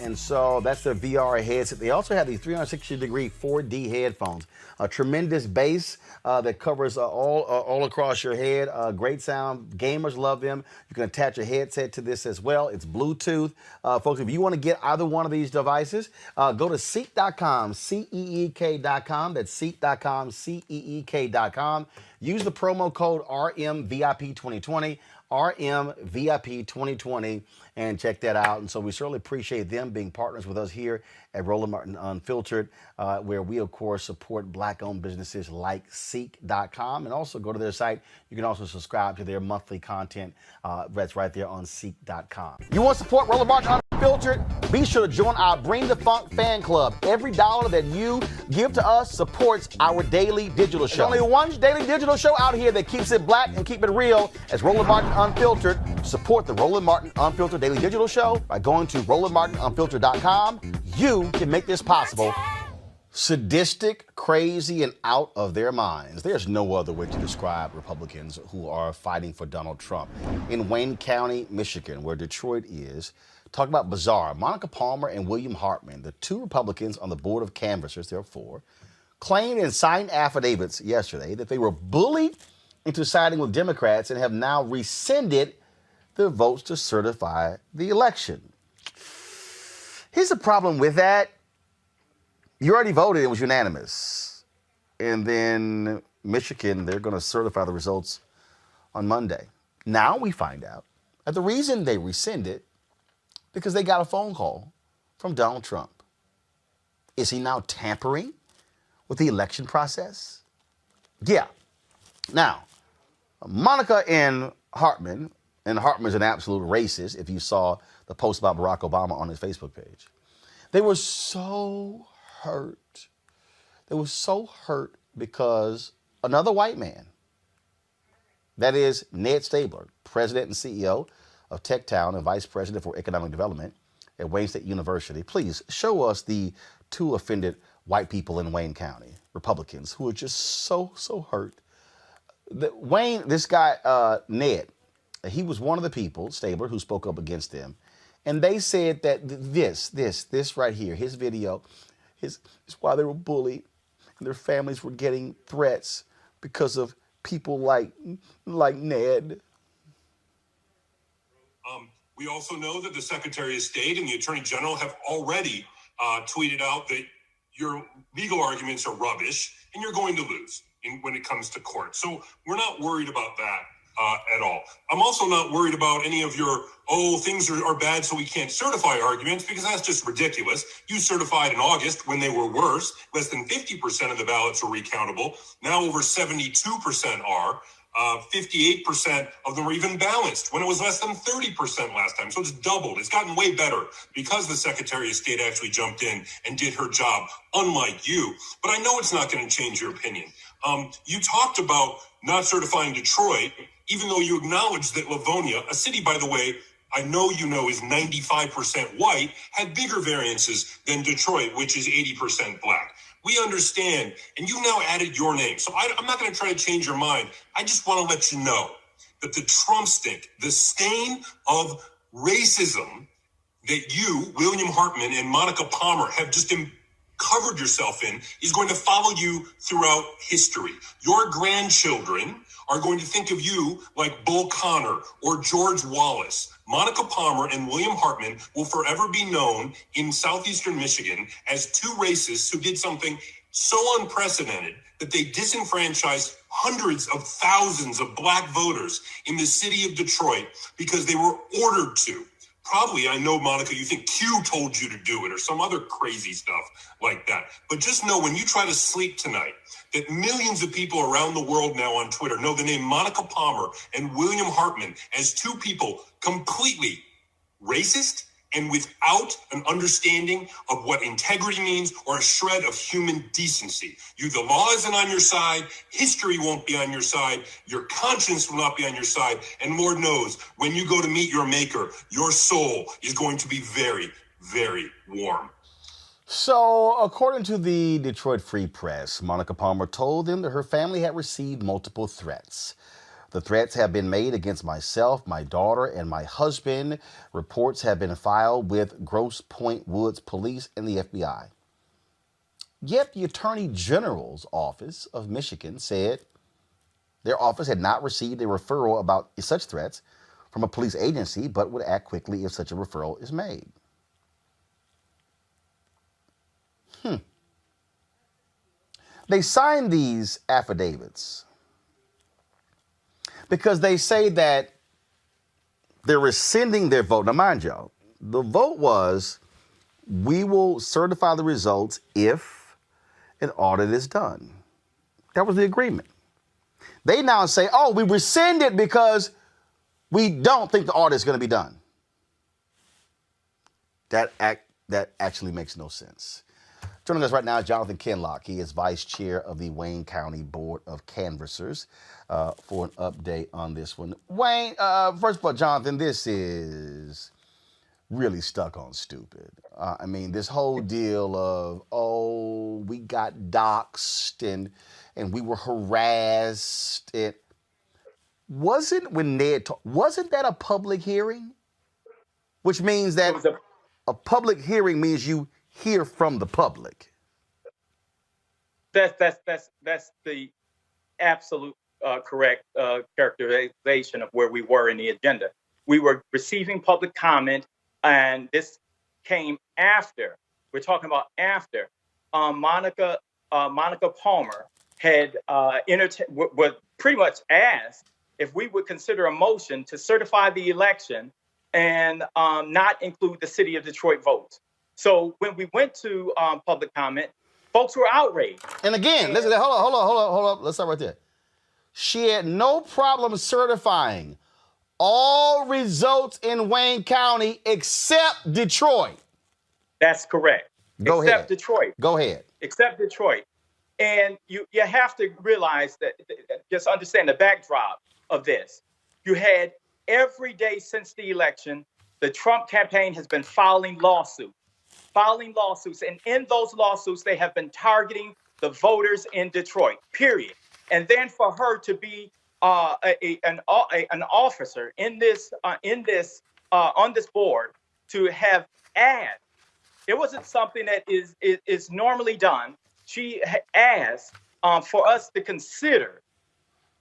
And so that's their VR headset. They also have these 360-degree 4D headphones. A tremendous bass that covers all across your head. Great sound. Gamers love them. You can attach a headset to this as well. It's Bluetooth. Folks, if you want to get either one of these devices, go to Ceek.com, Ceek.com. That's Ceek.com, Ceek.com. Use the promo code RMVIP2020. RMVIP2020, and check that out. And so we certainly appreciate them being partners with us here at Roland Martin Unfiltered, where we, of course, support black-owned businesses like Ceek.com. And also go to their site. You can also subscribe to their monthly content. That's right there on Ceek.com. You want to support Roland Martin Unfiltered? Be sure to join our Bring the Funk fan club. Every dollar that you give to us supports our daily digital show. There's only one daily digital show out here that keeps it black and keep it real as Roland Martin Unfiltered. Support the Roland Martin Unfiltered Daily Digital Show by going to RolandMartinUnfiltered.com. You can make this possible. Sadistic, crazy, and out of their minds. There's no other way to describe Republicans who are fighting for Donald Trump. In Wayne County, Michigan, where Detroit is, talk about bizarre. Monica Palmer and William Hartman, the two Republicans on the board of canvassers, there are four, claimed and signed affidavits yesterday that they were bullied into siding with Democrats and have now rescinded their votes to certify the election. Here's the problem with that. You already voted, it was unanimous. And then Michigan, they're going to certify the results on Monday. Now we find out that the reason they rescinded, because they got a phone call from Donald Trump. Is he now tampering with the election process? Yeah. Now, Monica and Hartman's an absolute racist, if you saw the post about Barack Obama on his Facebook page. They were so hurt. They were so hurt because another white man, that is Ned Stabler, president and CEO of TechTown and vice president for economic development at Wayne State University. Please show us the two offended white people in Wayne County, Republicans, who are just so hurt. This guy, Ned, he was one of the people, Stabler, who spoke up against them. And they said that this right here, his video, is why they were bullied and their families were getting threats because of people like Ned. We also know that the Secretary of State and the Attorney General have already tweeted out that your legal arguments are rubbish and you're going to lose when it comes to court. So we're not worried about that at all. I'm also not worried about any of your, things are bad so we can't certify arguments, because that's just ridiculous. You certified in August when they were worse. Less than 50% of the ballots are recountable. Now over 72% are. 58% of them are even balanced when it was less than 30% last time. So it's doubled. It's gotten way better because the Secretary of State actually jumped in and did her job, unlike you. But I know it's not going to change your opinion. You talked about not certifying Detroit, even though you acknowledged that Livonia, a city, by the way, I know you know is 95% white, had bigger variances than Detroit, which is 80% black. We understand, and you now added your name. So I'm not going to try to change your mind. I just want to let you know that the Trump stink, the stain of racism that you, William Hartman, and Monica Palmer have just covered yourself in is going to follow you throughout history. Your grandchildren are going to think of you like Bull Connor or George Wallace. Monica Palmer and William Hartman will forever be known in southeastern Michigan as two racists who did something so unprecedented that they disenfranchised hundreds of thousands of black voters in the city of Detroit because they were ordered to. Probably, I know, Monica, you think Q told you to do it or some other crazy stuff like that. But just know when you try to sleep tonight that millions of people around the world now on Twitter know the name Monica Palmer and William Hartman as two people completely racist and without an understanding of what integrity means or a shred of human decency. The law isn't on your side, history won't be on your side, your conscience will not be on your side, and Lord knows, when you go to meet your maker, your soul is going to be very, very warm. So, according to the Detroit Free Press, Monica Palmer told them that her family had received multiple threats. The threats have been made against myself, my daughter, and my husband. Reports have been filed with Grosse Pointe Woods Police and the FBI. Yet the Attorney General's office of Michigan said their office had not received a referral about such threats from a police agency, but would act quickly if such a referral is made. They signed these affidavits because they say that they're rescinding their vote. Now, mind y'all, the vote was, we will certify the results if an audit is done. That was the agreement. They now say, we rescind it because we don't think the audit is going to be done. That actually makes no sense. Joining us right now is Jonathan Kinlock. He is vice chair of the Wayne County Board of Canvassers for an update on this one. Wayne, first of all, Jonathan, this is really stuck on stupid. I mean, this whole deal of, oh, we got doxxed and we were harassed. Wasn't that a public hearing? Which means that a public hearing means you hear from the public. That's the absolute correct characterization of where we were in the agenda. We were receiving public comment, and this came after. We're talking about after Monica Palmer had was pretty much asked if we would consider a motion to certify the election and not include the city of Detroit votes. So when we went to public comment, folks were outraged. And again, listen, hold on. Let's start right there. She had no problem certifying all results in Wayne County except Detroit. That's correct. Except Detroit. Go ahead. Except Detroit. And you have to realize that, just understand the backdrop of this. You had every day since the election, the Trump campaign has been filing lawsuits. And in those lawsuits, they have been targeting the voters in Detroit, period. And then for her to be an officer on this board to have asked, it wasn't something that is normally done. She asked for us to consider,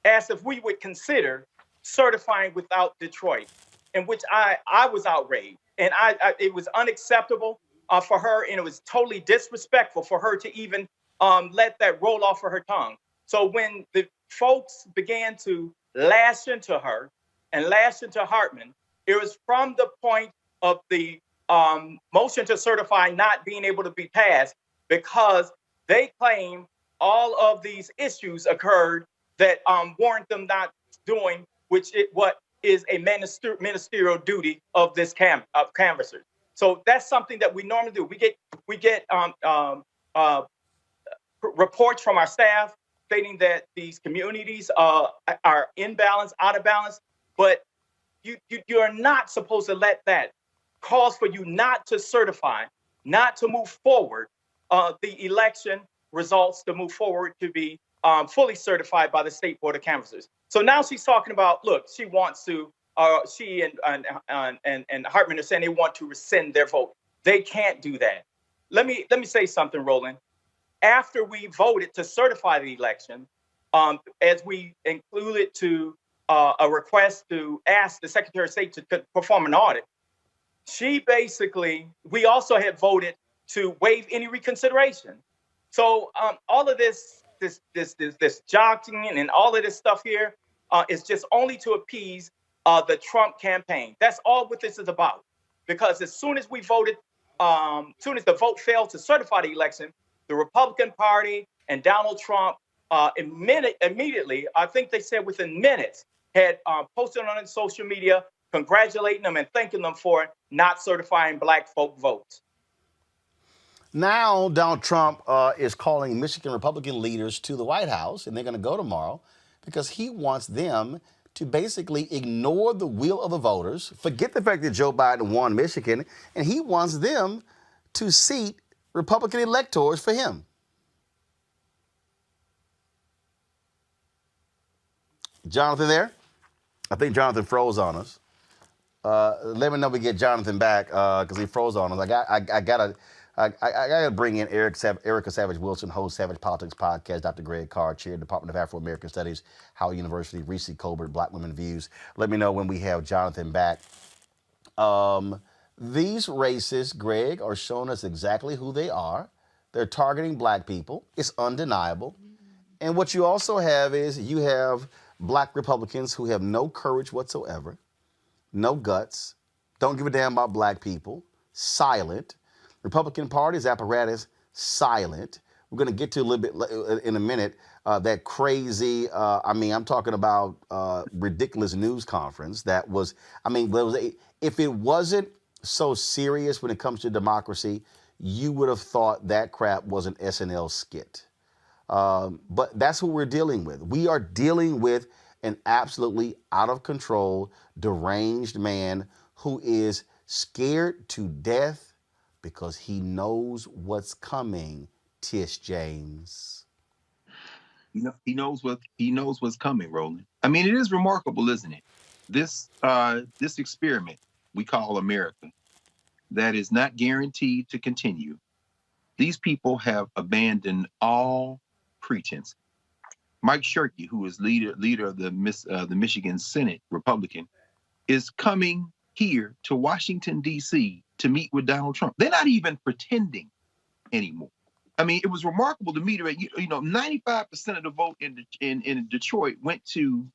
asked if we would consider certifying without Detroit, in which I was outraged. And it was unacceptable for her, and it was totally disrespectful for her to even let that roll off of her tongue. So when the folks began to lash into her and lash into Hartman, it was from the point of the motion to certify not being able to be passed, because they claim all of these issues occurred that warrant them not doing what is a ministerial duty of this canvasser. So that's something that we normally do. We get reports from our staff stating that these communities are in balance, out of balance, but you are not supposed to let that cause for you not to certify, not to move forward the election results to move forward to be fully certified by the State Board of Canvassers. So now she's talking about, look, she wants to, she and Hartman are saying they want to rescind their vote. They can't do that. Let me say something, Roland. After we voted to certify the election, as we included to a request to ask the Secretary of State to perform an audit, we also had voted to waive any reconsideration. So all of this jockeying and all of this stuff here is just only to appease the Trump campaign. That's all what this is about. Because as soon as we voted, soon as the vote failed to certify the election, the Republican Party and Donald Trump immediately, I think they said within minutes, had posted on social media congratulating them and thanking them for not certifying black folk votes. Now, Donald Trump is calling Michigan Republican leaders to the White House, and they're going to go tomorrow because he wants them to basically ignore the will of the voters, forget the fact that Joe Biden won Michigan, and he wants them to seat Republican electors for him. Jonathan there? I think Jonathan froze on us. Let me know if we get Jonathan back because he froze on us. I gotta bring in Erica Savage Wilson, host Savage Politics Podcast, Dr. Greg Carr, chair, Department of Afro-American Studies, Howard University, Reese Colbert, Black Women Views. Let me know when we have Jonathan back. These racists, Greg, are showing us exactly who they are. They're targeting black people. It's undeniable. And what you also have is you have black Republicans who have no courage whatsoever, no guts, don't give a damn about black people, silent. Republican Party's apparatus, silent. We're going to get to a little bit in a minute, that crazy, I'm talking about ridiculous news conference that was, if it wasn't so serious when it comes to democracy, you would have thought that crap was an SNL skit. But that's what we're dealing with. We are dealing with an absolutely out of control, deranged man who is scared to death because he knows what's coming, Tish James. You know, he knows what's coming, Roland. I mean, it is remarkable, isn't it? This experiment we call America, that is not guaranteed to continue. These people have abandoned all pretense. Mike Shirkey, who is leader of the Michigan Senate Republican, is coming here to Washington, D.C. to meet with Donald Trump. They're not even pretending anymore. I mean, it was remarkable to me that 95% of the vote in Detroit went to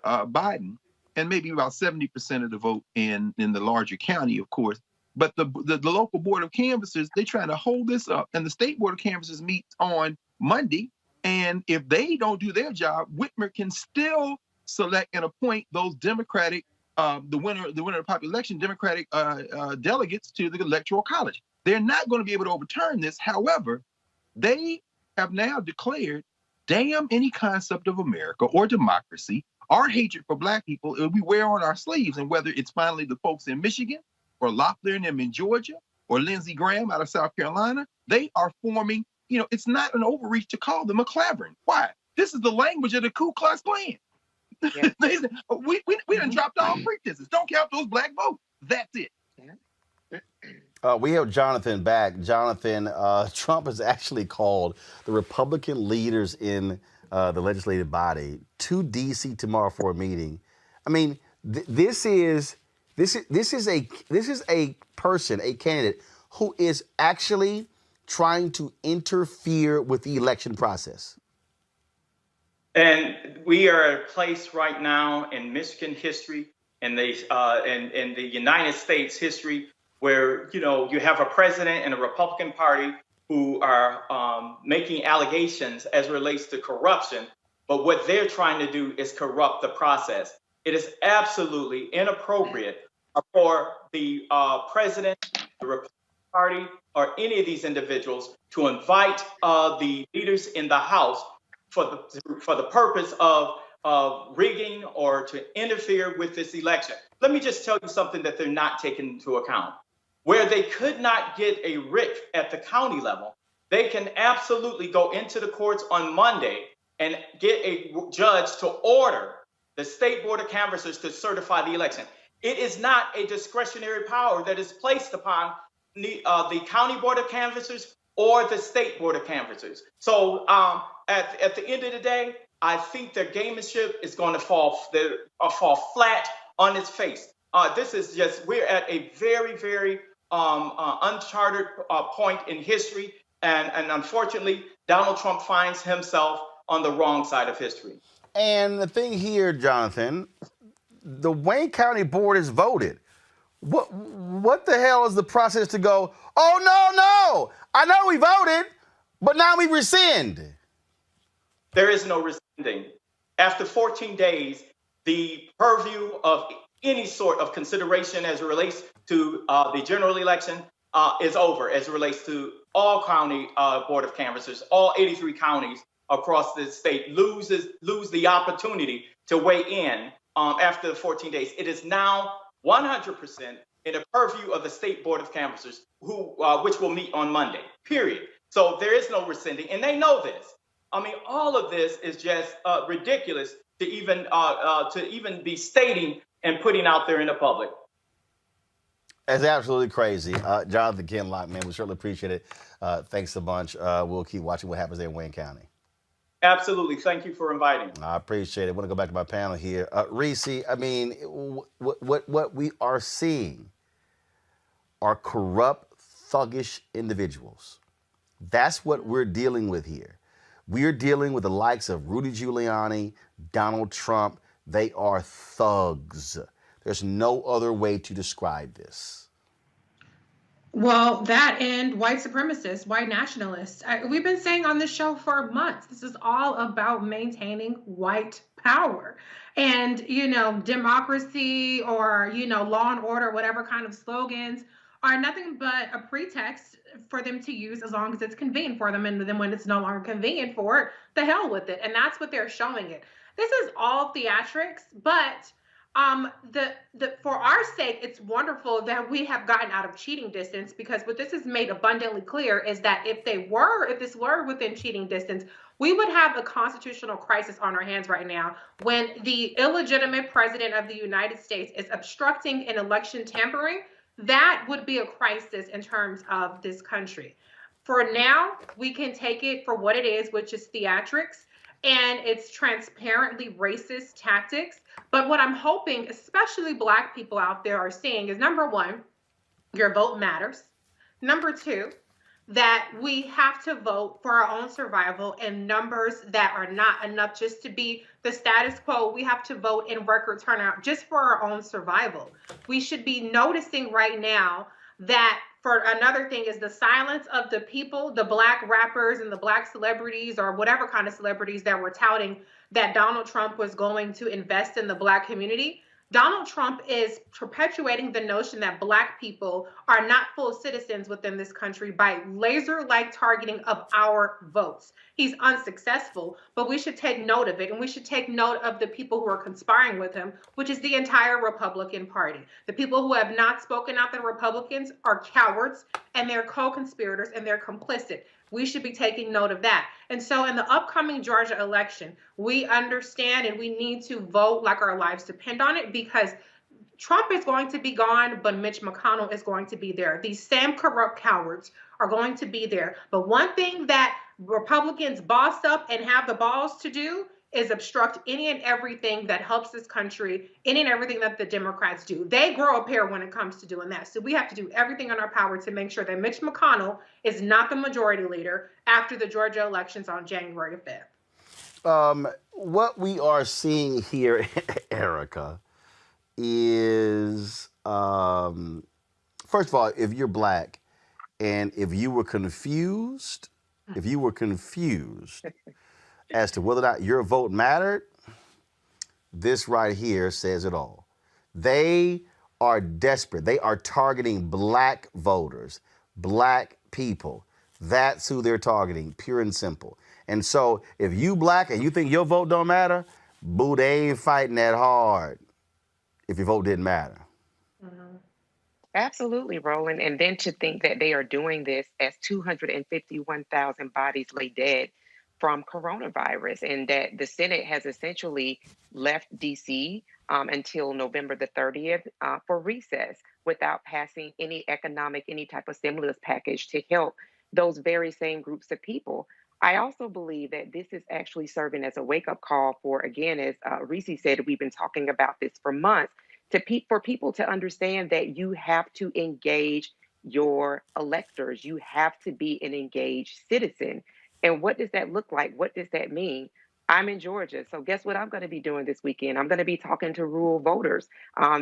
Biden, and maybe about 70% of the vote in the larger county, of course. But the local board of canvassers, they're trying to hold this up, and the state board of canvassers meets on Monday. And if they don't do their job, Whitmer can still select and appoint those Democratic, the winner of the popular election, Democratic delegates to the Electoral College. They're not going to be able to overturn this. However, they have now declared, damn any concept of America or democracy, our hatred for Black people, we wear on our sleeves. And whether it's finally the folks in Michigan or Loeffler and them in Georgia or Lindsey Graham out of South Carolina, they are forming, it's not an overreach to call them a clavering. Why? This is the language of the Ku Klux Klan. Yeah. we done dropped all pretenses. Don't count those Black votes. That's it. We have Jonathan back. Jonathan, Trump has actually called the Republican leaders in the legislative body to D.C. tomorrow for a meeting. I mean, this is a person, a candidate who is actually trying to interfere with the election process. And we are at a place right now in Michigan history and in the United States history where, you have a president and a Republican Party who are making allegations as it relates to corruption. But what they're trying to do is corrupt the process. It is absolutely inappropriate for the president, the Republican Party, or any of these individuals to invite the leaders in the House for the purpose of rigging or to interfere with this election. Let me just tell you something that they're not taking into account. Where they could not get a writ at the county level, they can absolutely go into the courts on Monday and get a judge to order the state board of canvassers to certify the election. It is not a discretionary power that is placed upon the county board of canvassers or the state board of canvassers. So at the end of the day, I think their gamemanship is going to fall flat on its face. This is we're at a very, very uncharted point in history. And unfortunately, Donald Trump finds himself on the wrong side of history. And the thing here, Jonathan, the Wayne County Board has voted. What the hell is the process to go, oh, no, I know we voted, but now we rescind? There is no rescinding. After 14 days, the purview of any sort of consideration as it relates to the general election is over as it relates to all county board of canvassers. All 83 counties across the state lose the opportunity to weigh in after the 14 days. It is now 100% in the purview of the state board of canvassers, which will meet on Monday, period. So there is no rescinding, and they know this. I mean, all of this is just ridiculous to even be stating and putting out there in the public. That's absolutely crazy. Jonathan Kinlock, man, we certainly appreciate it. Thanks a bunch. We'll keep watching what happens there in Wayne County. Absolutely. Thank you for inviting. I appreciate it. I want to go back to my panel here. Reese, I mean, what we are seeing are corrupt, thuggish individuals. That's what we're dealing with here. We're dealing with the likes of Rudy Giuliani, Donald Trump. They are thugs. There's no other way to describe this. Well, that and white supremacists, white nationalists. We've been saying on this show for months, this is all about maintaining white power. And, democracy or, law and order, whatever kind of slogans are nothing but a pretext for them to use as long as it's convenient for them. And then when it's no longer convenient for it, the hell with it. And that's what they're showing it. This is all theatrics, but for our sake, it's wonderful that we have gotten out of cheating distance, because what this has made abundantly clear is that if this were within cheating distance, we would have a constitutional crisis on our hands right now when the illegitimate president of the United States is obstructing an election tampering. That would be a crisis in terms of this country. For now, we can take it for what it is, which is theatrics, and it's transparently racist tactics. But what I'm hoping, especially Black people out there, are seeing is, number one, your vote matters. Number two, that we have to vote for our own survival in numbers that are not enough just to be the status quo. We have to vote in record turnout just for our own survival. We should be noticing right now that, for another thing, is the silence of the people, the Black rappers and the Black celebrities, or whatever kind of celebrities that were touting that Donald Trump was going to invest in the Black community. Donald Trump is perpetuating the notion that Black people are not full citizens within this country by laser-like targeting of our votes. He's unsuccessful, but we should take note of it, and we should take note of the people who are conspiring with him, which is the entire Republican Party. The people who have not spoken out, the Republicans, are cowards, and they're co-conspirators, and they're complicit. We should be taking note of that. And so in the upcoming Georgia election, we understand and we need to vote like our lives depend on it, because Trump is going to be gone, but Mitch McConnell is going to be there. These same corrupt cowards are going to be there. But one thing that Republicans boss up and have the balls to do is obstruct any and everything that helps this country, any and everything that the Democrats do. They grow a pair when it comes to doing that. So we have to do everything in our power to make sure that Mitch McConnell is not the majority leader after the Georgia elections on January 5th. What we are seeing here, Erica, is, first of all, if you're Black and if you were confused as to whether or not your vote mattered, this right here says it all. They are desperate. They are targeting Black voters, Black people. That's who they're targeting, pure and simple. And so if you Black and you think your vote don't matter, boo, they ain't fighting that hard if your vote didn't matter. Absolutely, Roland. And then to think that they are doing this as 251,000 bodies lay dead from coronavirus, and that the Senate has essentially left D.C. Until November the 30th for recess without passing any type of stimulus package to help those very same groups of people. I also believe that this is actually serving as a wake-up call for, again, as Reese said, we've been talking about this for months, for people to understand that you have to engage your electors. You have to be an engaged citizen. And what does that look like? What does that mean? I'm in Georgia, so guess what I'm going to be doing this weekend? I'm going to be talking to rural voters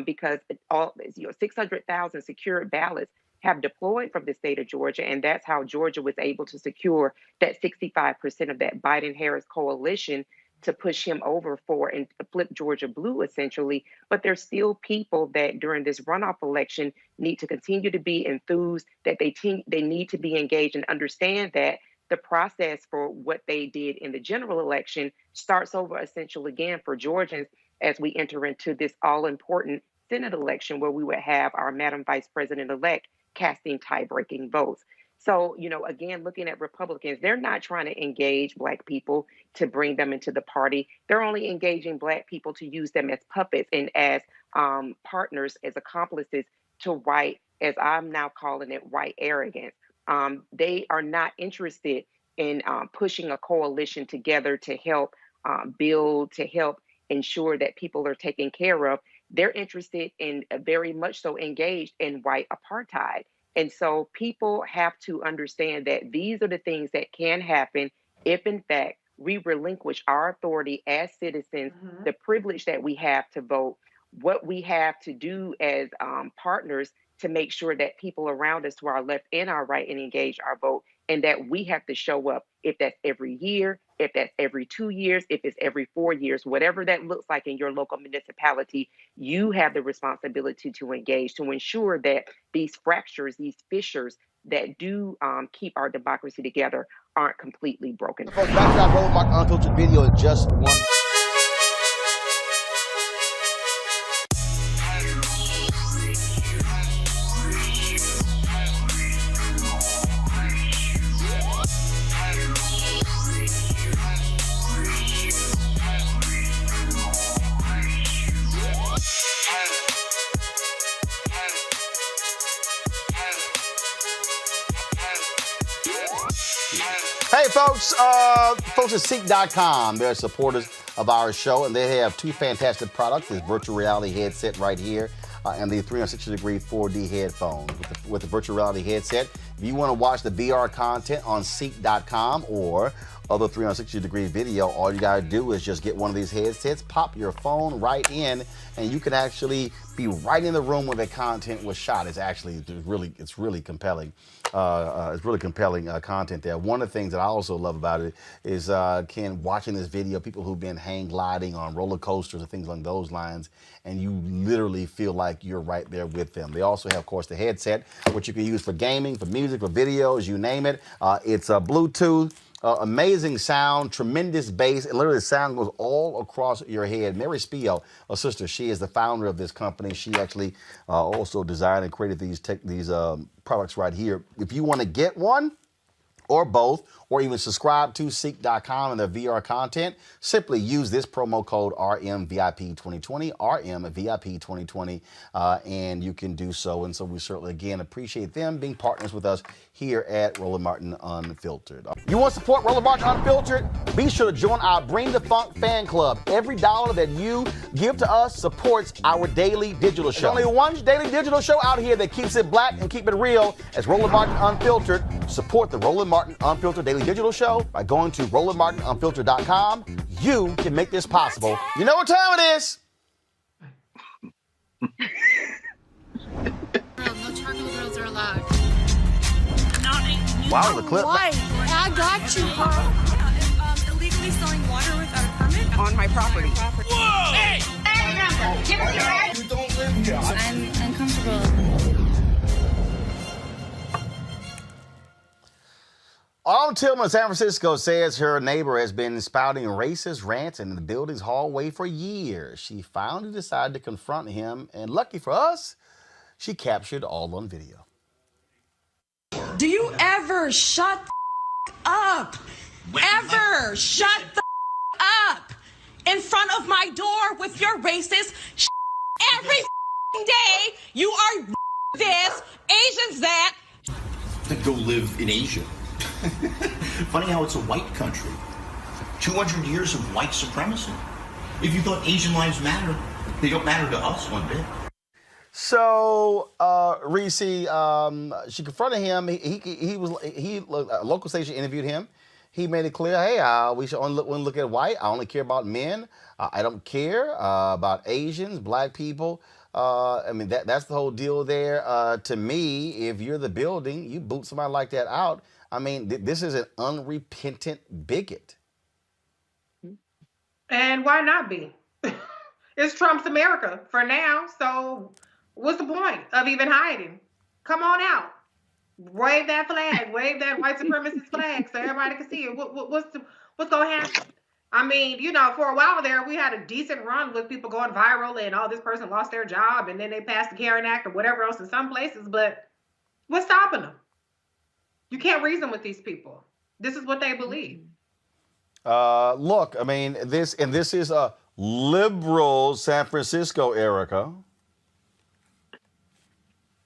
because 600,000 secured ballots have deployed from the state of Georgia, and that's how Georgia was able to secure that 65% of that Biden-Harris coalition to push him over for and flip Georgia blue, essentially. But there's still people that during this runoff election need to continue to be enthused, that they need to be engaged and understand that the process for what they did in the general election starts over essentially again for Georgians as we enter into this all-important Senate election where we would have our Madam Vice President-elect casting tie-breaking votes. So, again, looking at Republicans, they're not trying to engage Black people to bring them into the party. They're only engaging Black people to use them as puppets and as partners, as accomplices to white, as I'm now calling it, white arrogance. They are not interested in pushing a coalition together to help build, to help ensure that people are taken care of. They're interested in very much so engaged in white apartheid. And so people have to understand that these are the things that can happen if, in fact, we relinquish our authority as citizens, the privilege that we have to vote, what we have to do as partners to make sure that people around us to our left and our right and engage our vote and that we have to show up, if that's every year, if that's every 2 years, if it's every 4 years, whatever that looks like in your local municipality, you have the responsibility to engage to ensure that these fractures, these fissures that do keep our democracy together aren't completely broken. Folks, back to our Roland Martin Unfiltered video in just one. Hey, folks at Ceek.com, they're supporters of our show, and they have two fantastic products, this virtual reality headset right here, and the 360-degree 4D headphones. With the virtual reality headset, if you want to watch the VR content on Ceek.com or other 360-degree video, all you gotta do is just get one of these headsets, pop your phone right in, and you can actually be right in the room where the content was shot. It's really compelling. It's really compelling content there. One of the things that I also love about it is watching this video, people who've been hang gliding on roller coasters and things along those lines, and you literally feel like you're right there with them. They also have, of course, the headset, which you can use for gaming, for music, for videos, you name it. It's Bluetooth. Amazing sound, tremendous bass, and literally the sound goes all across your head. Mary Spio, a sister, she is the founder of this company. She actually also designed and created these products right here. If you want to get one or both, or even subscribe to Ceek.com and their VR content, simply use this promo code RMVIP2020, RMVIP2020, and you can do so. And so we certainly, again, appreciate them being partners with us here at Roland Martin Unfiltered. You want to support Roland Martin Unfiltered? Be sure to join our Bring the Funk fan club. Every dollar that you give to us supports our daily digital show. There's only one daily digital show out here that keeps it black and keep it real. As Roland Martin Unfiltered. Support the Roland Martin Unfiltered Daily Digital Show by going to RolandMartinUnfiltered.com. You can make this possible. You know what time it is. No charcoal grills are allowed. Wow, the clip. Why? I got you, Carl. Illegally selling water without a permit On my property. Whoa! Hey! Give us your right. You don't live here. I'm uncomfortable. Autumn Tillman, San Francisco, says her neighbor has been spouting racist rants in the building's hallway for years. She finally decided to confront him, and lucky for us, she captured all on video. Do you ever shut the up? Ever shut the up in front of my door with your racist every day? You are this, Asians that. To go live in Asia. Funny how it's a white country. 200 years of white supremacy. If you thought Asian lives matter, they don't matter to us one bit. So, Reese, she confronted him. A local station interviewed him. He made it clear, hey, we should only look at white. I only care about men. I don't care about Asians, black people. I mean, that's the whole deal there. To me, if you're the building, you boot somebody like that out. I mean, this is an unrepentant bigot. And why not be? It's Trump's America for now. So what's the point of even hiding? Come on out. Wave that flag. Wave that white supremacist flag so everybody can see it. What's going to happen? I mean, you know, for a while there, we had a decent run with people going viral and, oh, this person lost their job and then they passed the Karen Act or whatever else in some places. But what's stopping them? You can't reason with these people. This is what they believe. Look, I mean, this is a liberal San Francisco, Erica.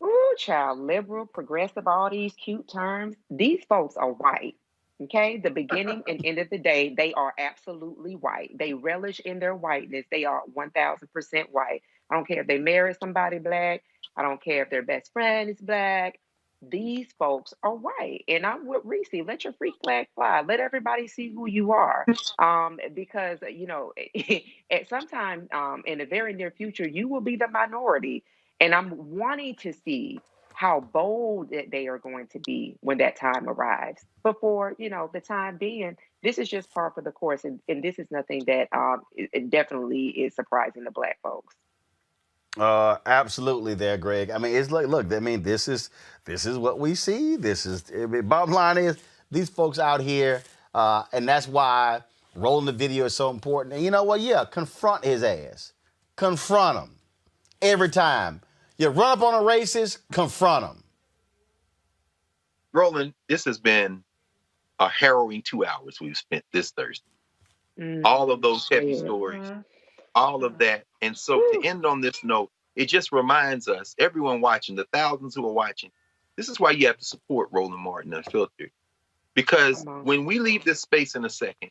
Ooh, child, liberal, progressive, all these cute terms. These folks are white. Okay, the beginning and end of the day, they are absolutely white. They relish in their whiteness. They are 1,000% white. I don't care if they marry somebody black. I don't care if their best friend is black. These folks are white. And I'm with Reese. Let your freak flag fly. Let everybody see who you are. Because, you know, at some time in the very near future, you will be the minority. And I'm wanting to see how bold that they are going to be when that time arrives. But for, the time being, this is just par for the course. And this is nothing that it definitely is surprising to Black folks. Absolutely there, Greg. I mean, it's like, look, I mean, this is what we see. Bottom line is these folks out here, and that's why rolling the video is so important. And you know what? Yeah, confront his ass. Confront him. Every time. You run up on a racist, confront him. Roland, this has been a harrowing 2 hours we've spent this Thursday. All of those heavy stories, all of that. And so to end on this note, it just reminds us, everyone watching, the thousands who are watching, this is why you have to support Roland Martin Unfiltered. Because when we leave this space in a second,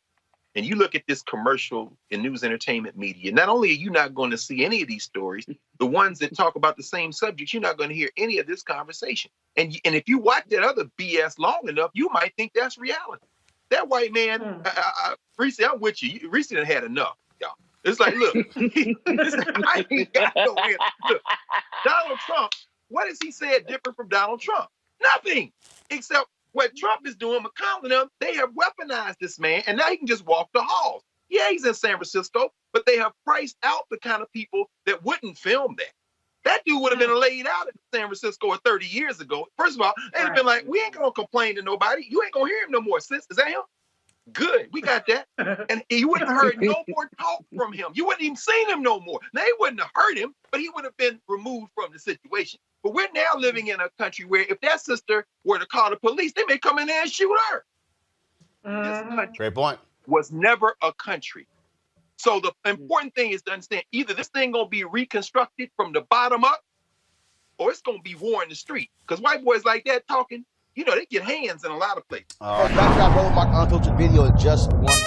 and you look at this commercial and news entertainment media, not only are you not going to see any of these stories, the ones that talk about the same subjects, you're not going to hear any of this conversation. And if you watch that other BS long enough, you might think that's reality. That white man, Reese, I'm with you. Reese done had enough, y'all. It's like, look, I ain't got no answer. Look, Donald Trump, what has he said different from Donald Trump? Nothing, except what Trump is doing, McConnell and them, they have weaponized this man, and now he can just walk the halls. Yeah, he's in San Francisco, but they have priced out the kind of people that wouldn't film that. That dude would have been laid out in San Francisco 30 years ago. First of all, they'd have been like, we ain't going to complain to nobody. You ain't going to hear him no more, sis. Is that him? Good. We got that. And you wouldn't have heard no more talk from him. You wouldn't even seen him no more. Now, they wouldn't have hurt him, but he would have been removed from the situation. But we're now living in a country where if that sister were to call the police, they may come in there and shoot her. This country Great point. was never a country. So the important thing is to understand either this thing going to be reconstructed from the bottom up or it's going to be war in the street. Because white boys like that talking, they get hands in a lot of places. Back to our Roland Martin Unfiltered video in just one.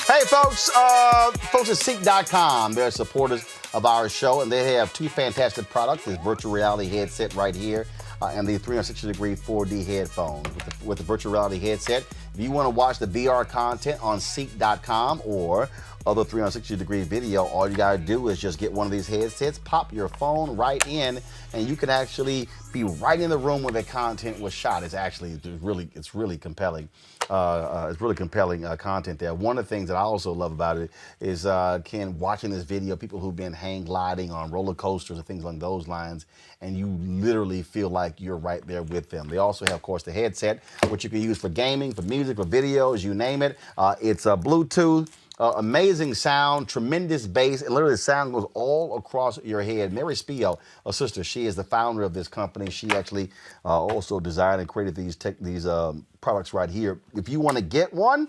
Hey, folks at Ceek.com, they're supporters of our show, and they have two fantastic products, this virtual reality headset right here, and the 360-degree 4D headphones. With the virtual reality headset, if you want to watch the VR content on Ceek.com or other 360-degree video, all you gotta do is just get one of these headsets, pop your phone right in, and you can actually be right in the room where the content was shot. It's really compelling. It's really compelling content there. One of the things that I also love about it is, watching this video, people who've been hang gliding on roller coasters and things along those lines, and you literally feel like you're right there with them. They also have, of course, the headset, which you can use for gaming, for music, for videos, you name it. It's Bluetooth. Amazing sound, tremendous bass, and literally the sound goes all across your head. Mary Spio, a sister, she is the founder of this company. She actually also designed and created these products right here. If you want to get one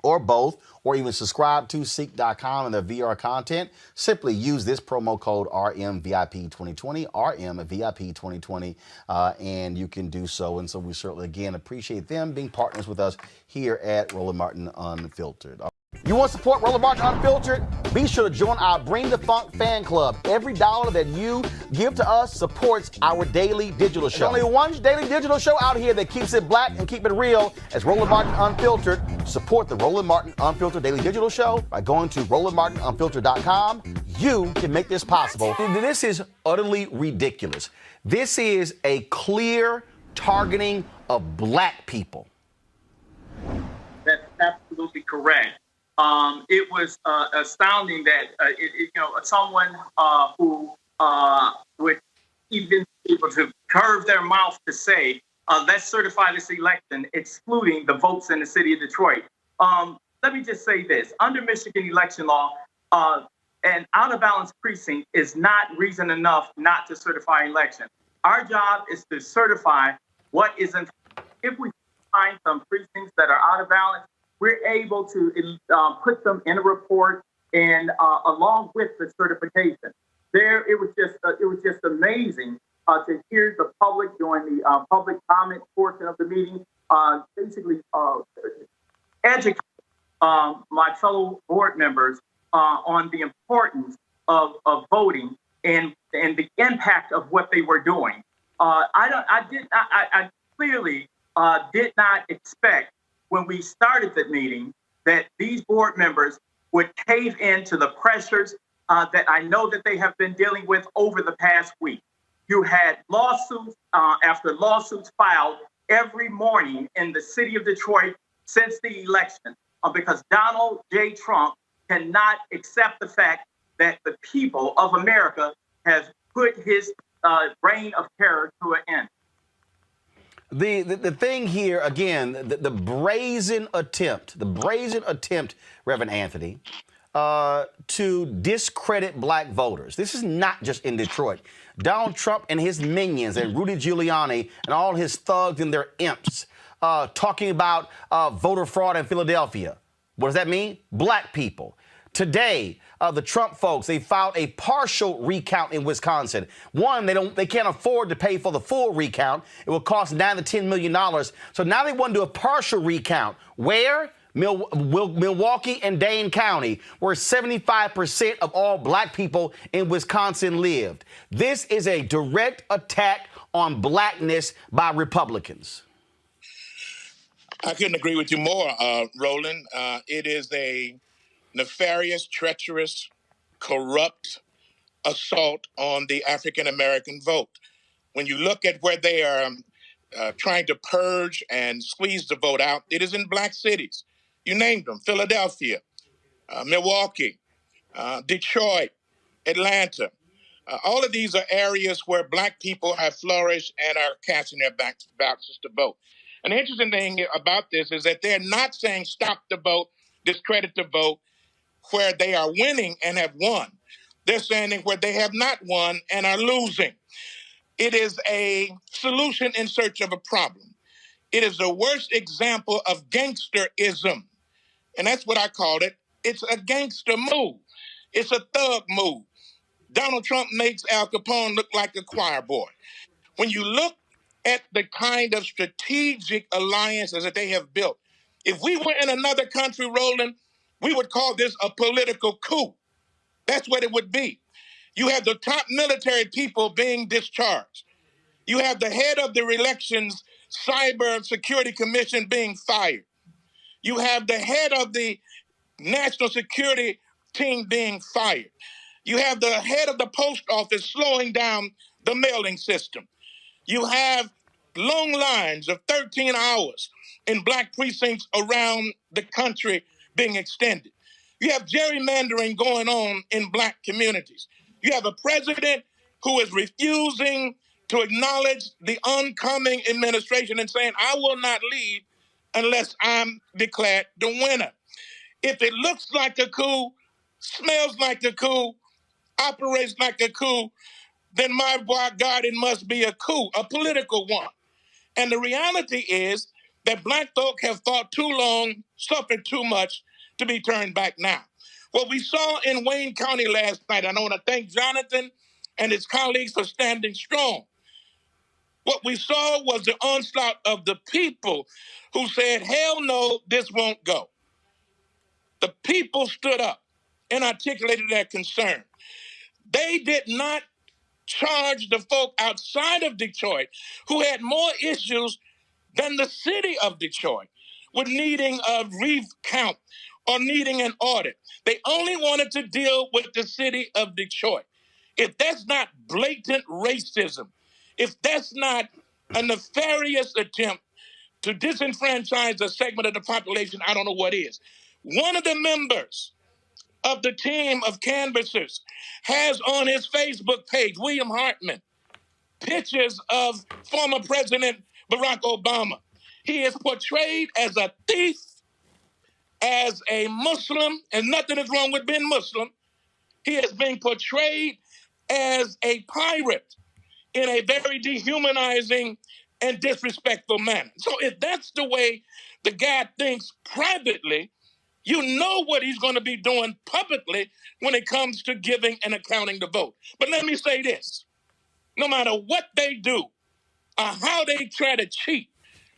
or both, or even subscribe to Ceek.com and their VR content, simply use this promo code RMVIP2020, RMVIP2020, and you can do so. And so we certainly, again, appreciate them being partners with us here at Roland Martin Unfiltered. You want to support Roland Martin Unfiltered? Be sure to join our Bring the Funk fan club. Every dollar that you give to us supports our daily digital show. There's only one daily digital show out here that keeps it black and keep it real as Roland Martin Unfiltered. Support the Roland Martin Unfiltered daily digital show by going to RolandMartinUnfiltered.com. You can make this possible. This is utterly ridiculous. This is a clear targeting of black people. That's absolutely correct. It was astounding that someone who would even be able to curve their mouth to say, let's certify this election, excluding the votes in the city of Detroit. Let me just say this. Under Michigan election law, an out-of-balance precinct is not reason enough not to certify an election. Our job is to certify what isn't. If we find some precincts that are out of balance, we're able to put them in a report and along with the certification. It was just amazing to hear the public during the public comment portion of the meeting basically educate my fellow board members on the importance of voting and the impact of what they were doing. I clearly did not expect when we started the meeting that these board members would cave into the pressures that I know that they have been dealing with over the past week. You had lawsuits after lawsuits filed every morning in the city of Detroit since the election because Donald J. Trump cannot accept the fact that the people of America has put his reign of terror to an end. The thing here, again, the brazen attempt, Reverend Anthony, to discredit black voters. This is not just in Detroit. Donald Trump and his minions and Rudy Giuliani and all his thugs and their imps talking about voter fraud in Philadelphia. What does that mean? Black people. Today, the Trump folks, they filed a partial recount in Wisconsin. One, they can't afford to pay for the full recount. It will cost $9 to $10 million. So now they want to do a partial recount. Where? Milwaukee and Dane County, where 75% of all black people in Wisconsin lived. This is a direct attack on blackness by Republicans. I couldn't agree with you more, Roland. It is a nefarious, treacherous, corrupt assault on the African-American vote. When you look at where they are trying to purge and squeeze the vote out, it is in black cities. You named them: Philadelphia, Milwaukee, Detroit, Atlanta. All of these are areas where black people have flourished and are casting their ballots to vote. And the interesting thing about this is that they're not saying stop the vote, discredit the vote, where they are winning and have won. They're saying where they have not won and are losing. It is a solution in search of a problem. It is the worst example of gangsterism. And that's what I called it. It's a gangster move. It's a thug move. Donald Trump makes Al Capone look like a choir boy. When you look at the kind of strategic alliances that they have built, if we were in another country, Roland, we would call this a political coup. That's what it would be. You have the top military people being discharged. You have the head of the elections cyber security commission being fired. You have the head of the national security team being fired. You have the head of the post office slowing down the mailing system. You have long lines of 13 hours in black precincts around the country being extended. You have gerrymandering going on in black communities. You have a president who is refusing to acknowledge the oncoming administration and saying, I will not leave unless I'm declared the winner. If it looks like a coup, smells like a coup, operates like a coup, then my God, it must be a coup, a political one. And the reality is that black folk have fought too long, suffered too much to be turned back now. What we saw in Wayne County last night, and I want to thank Jonathan and his colleagues for standing strong. What we saw was the onslaught of the people who said, hell no, this won't go. The people stood up and articulated their concern. They did not charge the folk outside of Detroit who had more issues than the city of Detroit with needing a recount or needing an audit. They only wanted to deal with the city of Detroit. If that's not blatant racism, if that's not a nefarious attempt to disenfranchise a segment of the population, I don't know what is. One of the members of the team of canvassers has on his Facebook page, William Hartman, pictures of former President Barack Obama. He is portrayed as a thief, as a Muslim, and nothing is wrong with being Muslim. He is being portrayed as a pirate in a very dehumanizing and disrespectful manner. So if that's the way the guy thinks privately, you know what he's going to be doing publicly when it comes to giving and accounting the vote. But let me say this. No matter what they do or how they try to cheat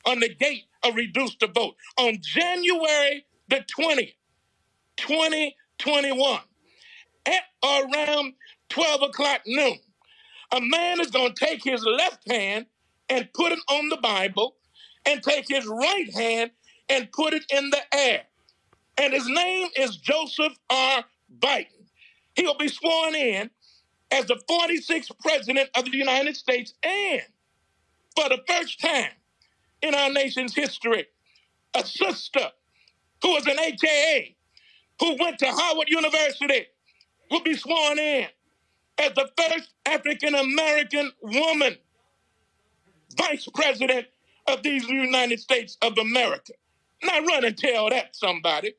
on the gate of reduced to vote. On January the 20th, 2021, at around 12 o'clock noon, a man is going to take his left hand and put it on the Bible and take his right hand and put it in the air. And his name is Joseph R. Biden. He'll be sworn in as the 46th president of the United States, and for the first time in our nation's history, a sister who was an AKA, who went to Howard University, will be sworn in as the first African-American woman vice president of these United States of America. Now run and tell that somebody.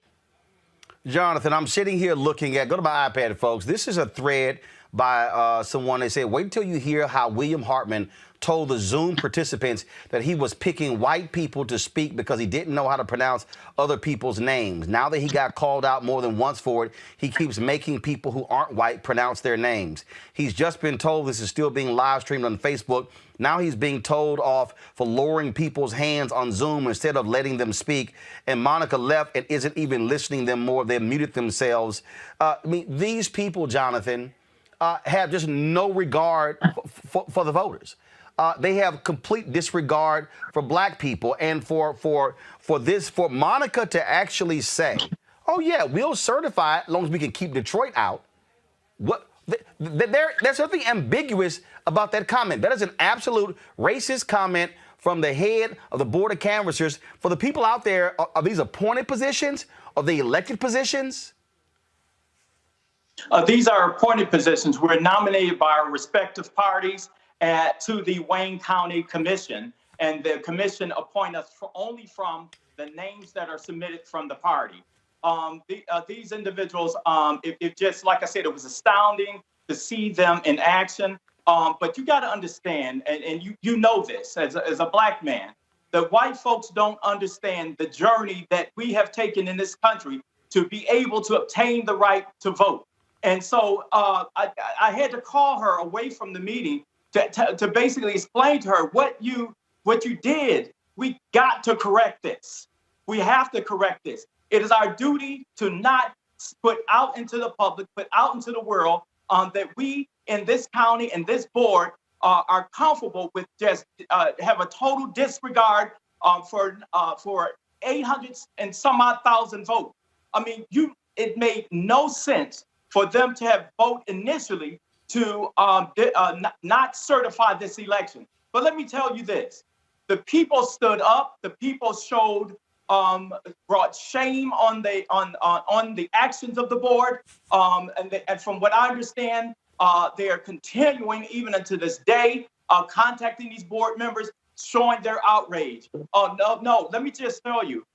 Jonathan, I'm sitting here looking at, go to my iPad, folks. This is a thread by someone. They said, wait until you hear how William Hartman told the Zoom participants that he was picking white people to speak because he didn't know how to pronounce other people's names. Now that he got called out more than once for it, he keeps making people who aren't white pronounce their names. He's just been told this is still being live streamed on Facebook. Now he's being told off for lowering people's hands on Zoom instead of letting them speak. And Monica left and isn't even listening to them more. They've muted themselves. I mean, these people, Jonathan, have just no regard for the voters. They have complete disregard for black people, and for Monica to actually say, "Oh yeah, we'll certify it as long as we can keep Detroit out." What? There's something ambiguous about that comment. That is an absolute racist comment from the head of the Board of Canvassers. For the people out there, are these appointed positions? Are they elected positions? These are appointed positions. We're nominated by our respective parties to the Wayne County Commission, and the commission appoint us only from the names that are submitted from the party. These individuals, it just, like I said, it was astounding to see them in action. But you got to understand, and you know this as a black man, that white folks don't understand the journey that we have taken in this country to be able to obtain the right to vote. And so I had to call her away from the meeting to basically explain to her what you did. We got to correct this. We have to correct this. It is our duty to not put out into the public, put out into the world that we in this county and this board are comfortable with just have a total disregard for 800 and some odd thousand votes. I mean, it made no sense for them to have voted initially to not certify this election. But let me tell you this: the people stood up. The people showed brought shame on the actions of the board. And from what I understand, they are continuing even unto this day, contacting these board members, showing their outrage. No. Let me just tell you,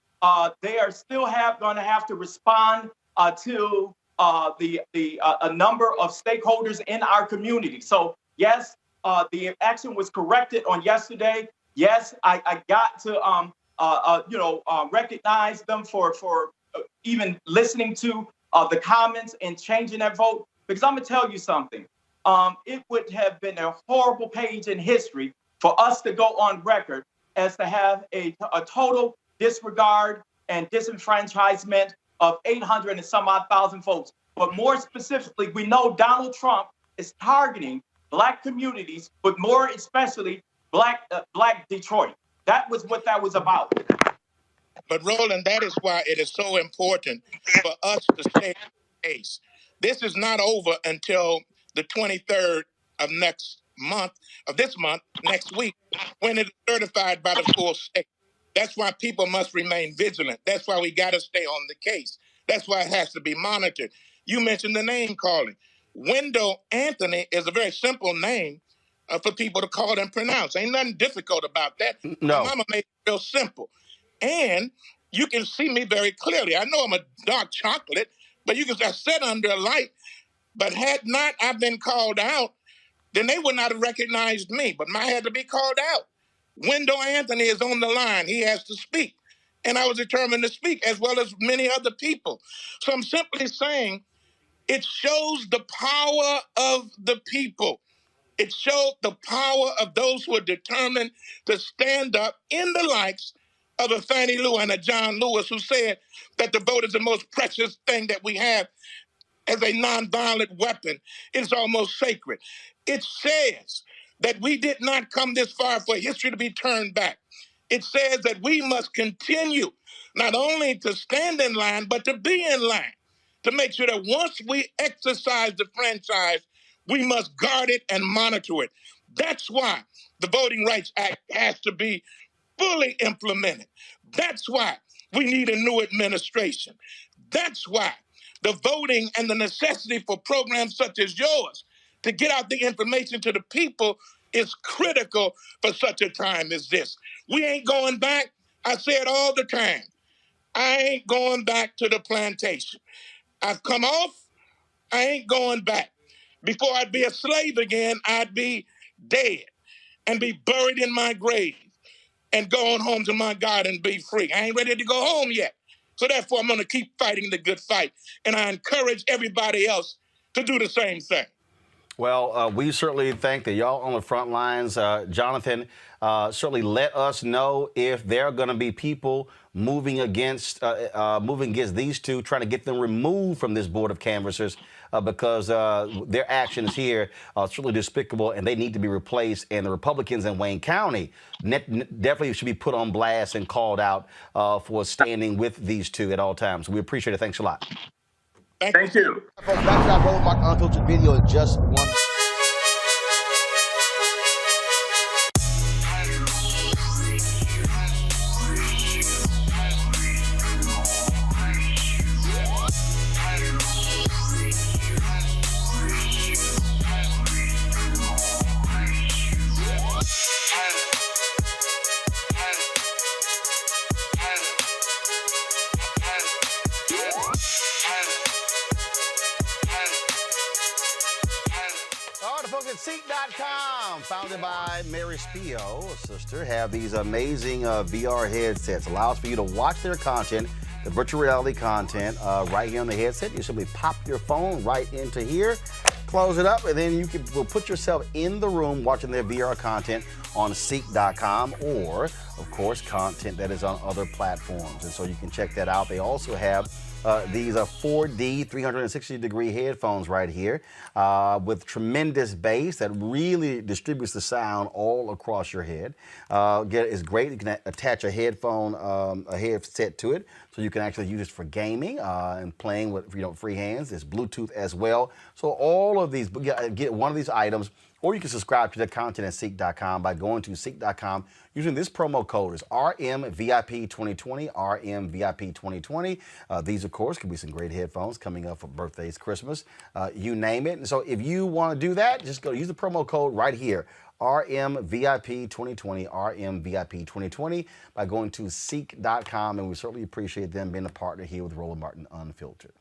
they are still going to have to respond to a number of stakeholders in our community. So yes, the action was corrected on yesterday. Yes, I got to recognize them for even listening to the comments and changing that vote. Because I'm gonna tell you something. It would have been a horrible page in history for us to go on record as to have a total disregard and disenfranchisement of 800 and some odd thousand votes. But more specifically, we know Donald Trump is targeting black communities, but more especially black Detroit. That was what that was about. But Roland, that is why it is so important for us to stay in the case. This is not over until the 23rd of next month, next week, when it is certified by the full state. That's why people must remain vigilant. That's why we got to stay on the case. That's why it has to be monitored. You mentioned the name calling. Wendell Anthony is a very simple name for people to call and pronounce. Ain't nothing difficult about that. No. My mama made it real simple. And you can see me very clearly. I know I'm a dark chocolate, but I sit under a light. But had not I been called out, then they would not have recognized me. But I had to be called out. Wendell Anthony is on the line. He has to speak. And I was determined to speak, as well as many other people. So I'm simply saying it shows the power of the people. It showed the power of those who are determined to stand up in the likes of a Fannie Lou and a John Lewis, who said that the vote is the most precious thing that we have as a nonviolent weapon. It's almost sacred. It says that we did not come this far for history to be turned back. It says that we must continue not only to stand in line, but to be in line, to make sure that once we exercise the franchise, we must guard it and monitor it. That's why the Voting Rights Act has to be fully implemented. That's why we need a new administration. That's why the voting and the necessity for programs such as yours to get out the information to the people is critical for such a time as this. We ain't going back. I say it all the time. I ain't going back to the plantation. I've come off. I ain't going back. Before I'd be a slave again, I'd be dead and be buried in my grave and go on home to my God and be free. I ain't ready to go home yet. So therefore, I'm going to keep fighting the good fight. And I encourage everybody else to do the same thing. Well, we certainly think that y'all on the front lines. Jonathan, certainly let us know if there are going to be people moving against these two, trying to get them removed from this board of canvassers because their actions here are certainly despicable and they need to be replaced. And the Republicans in Wayne County definitely should be put on blast and called out for standing with these two at all times. We appreciate it. Thanks a lot. Thank you. Folks, back to our Roland Martin Unfiltered video in just one. Ceek.com, founded by Mary Spio, a sister, have these amazing VR headsets. Allows for you to watch their content, the virtual reality content, right here on the headset. You simply pop your phone right into here, close it up, and then you will put yourself in the room watching their VR content on Ceek.com or, of course, content that is on other platforms. And so you can check that out. They also have these are 4D 360-degree headphones right here with tremendous bass that really distributes the sound all across your head. It's great. You can attach a headset to it, so you can actually use it for gaming and playing with free hands. There's Bluetooth as well. So all of these, get one of these items, or you can subscribe to the content at Ceek.com by going to Ceek.com using this promo code. It's RMVIP2020, RMVIP2020. These, of course, could be some great headphones coming up for birthdays, Christmas, you name it. And so if you want to do that, just go use the promo code right here, RMVIP2020, RMVIP2020, by going to Ceek.com. And we certainly appreciate them being a partner here with Roland Martin Unfiltered.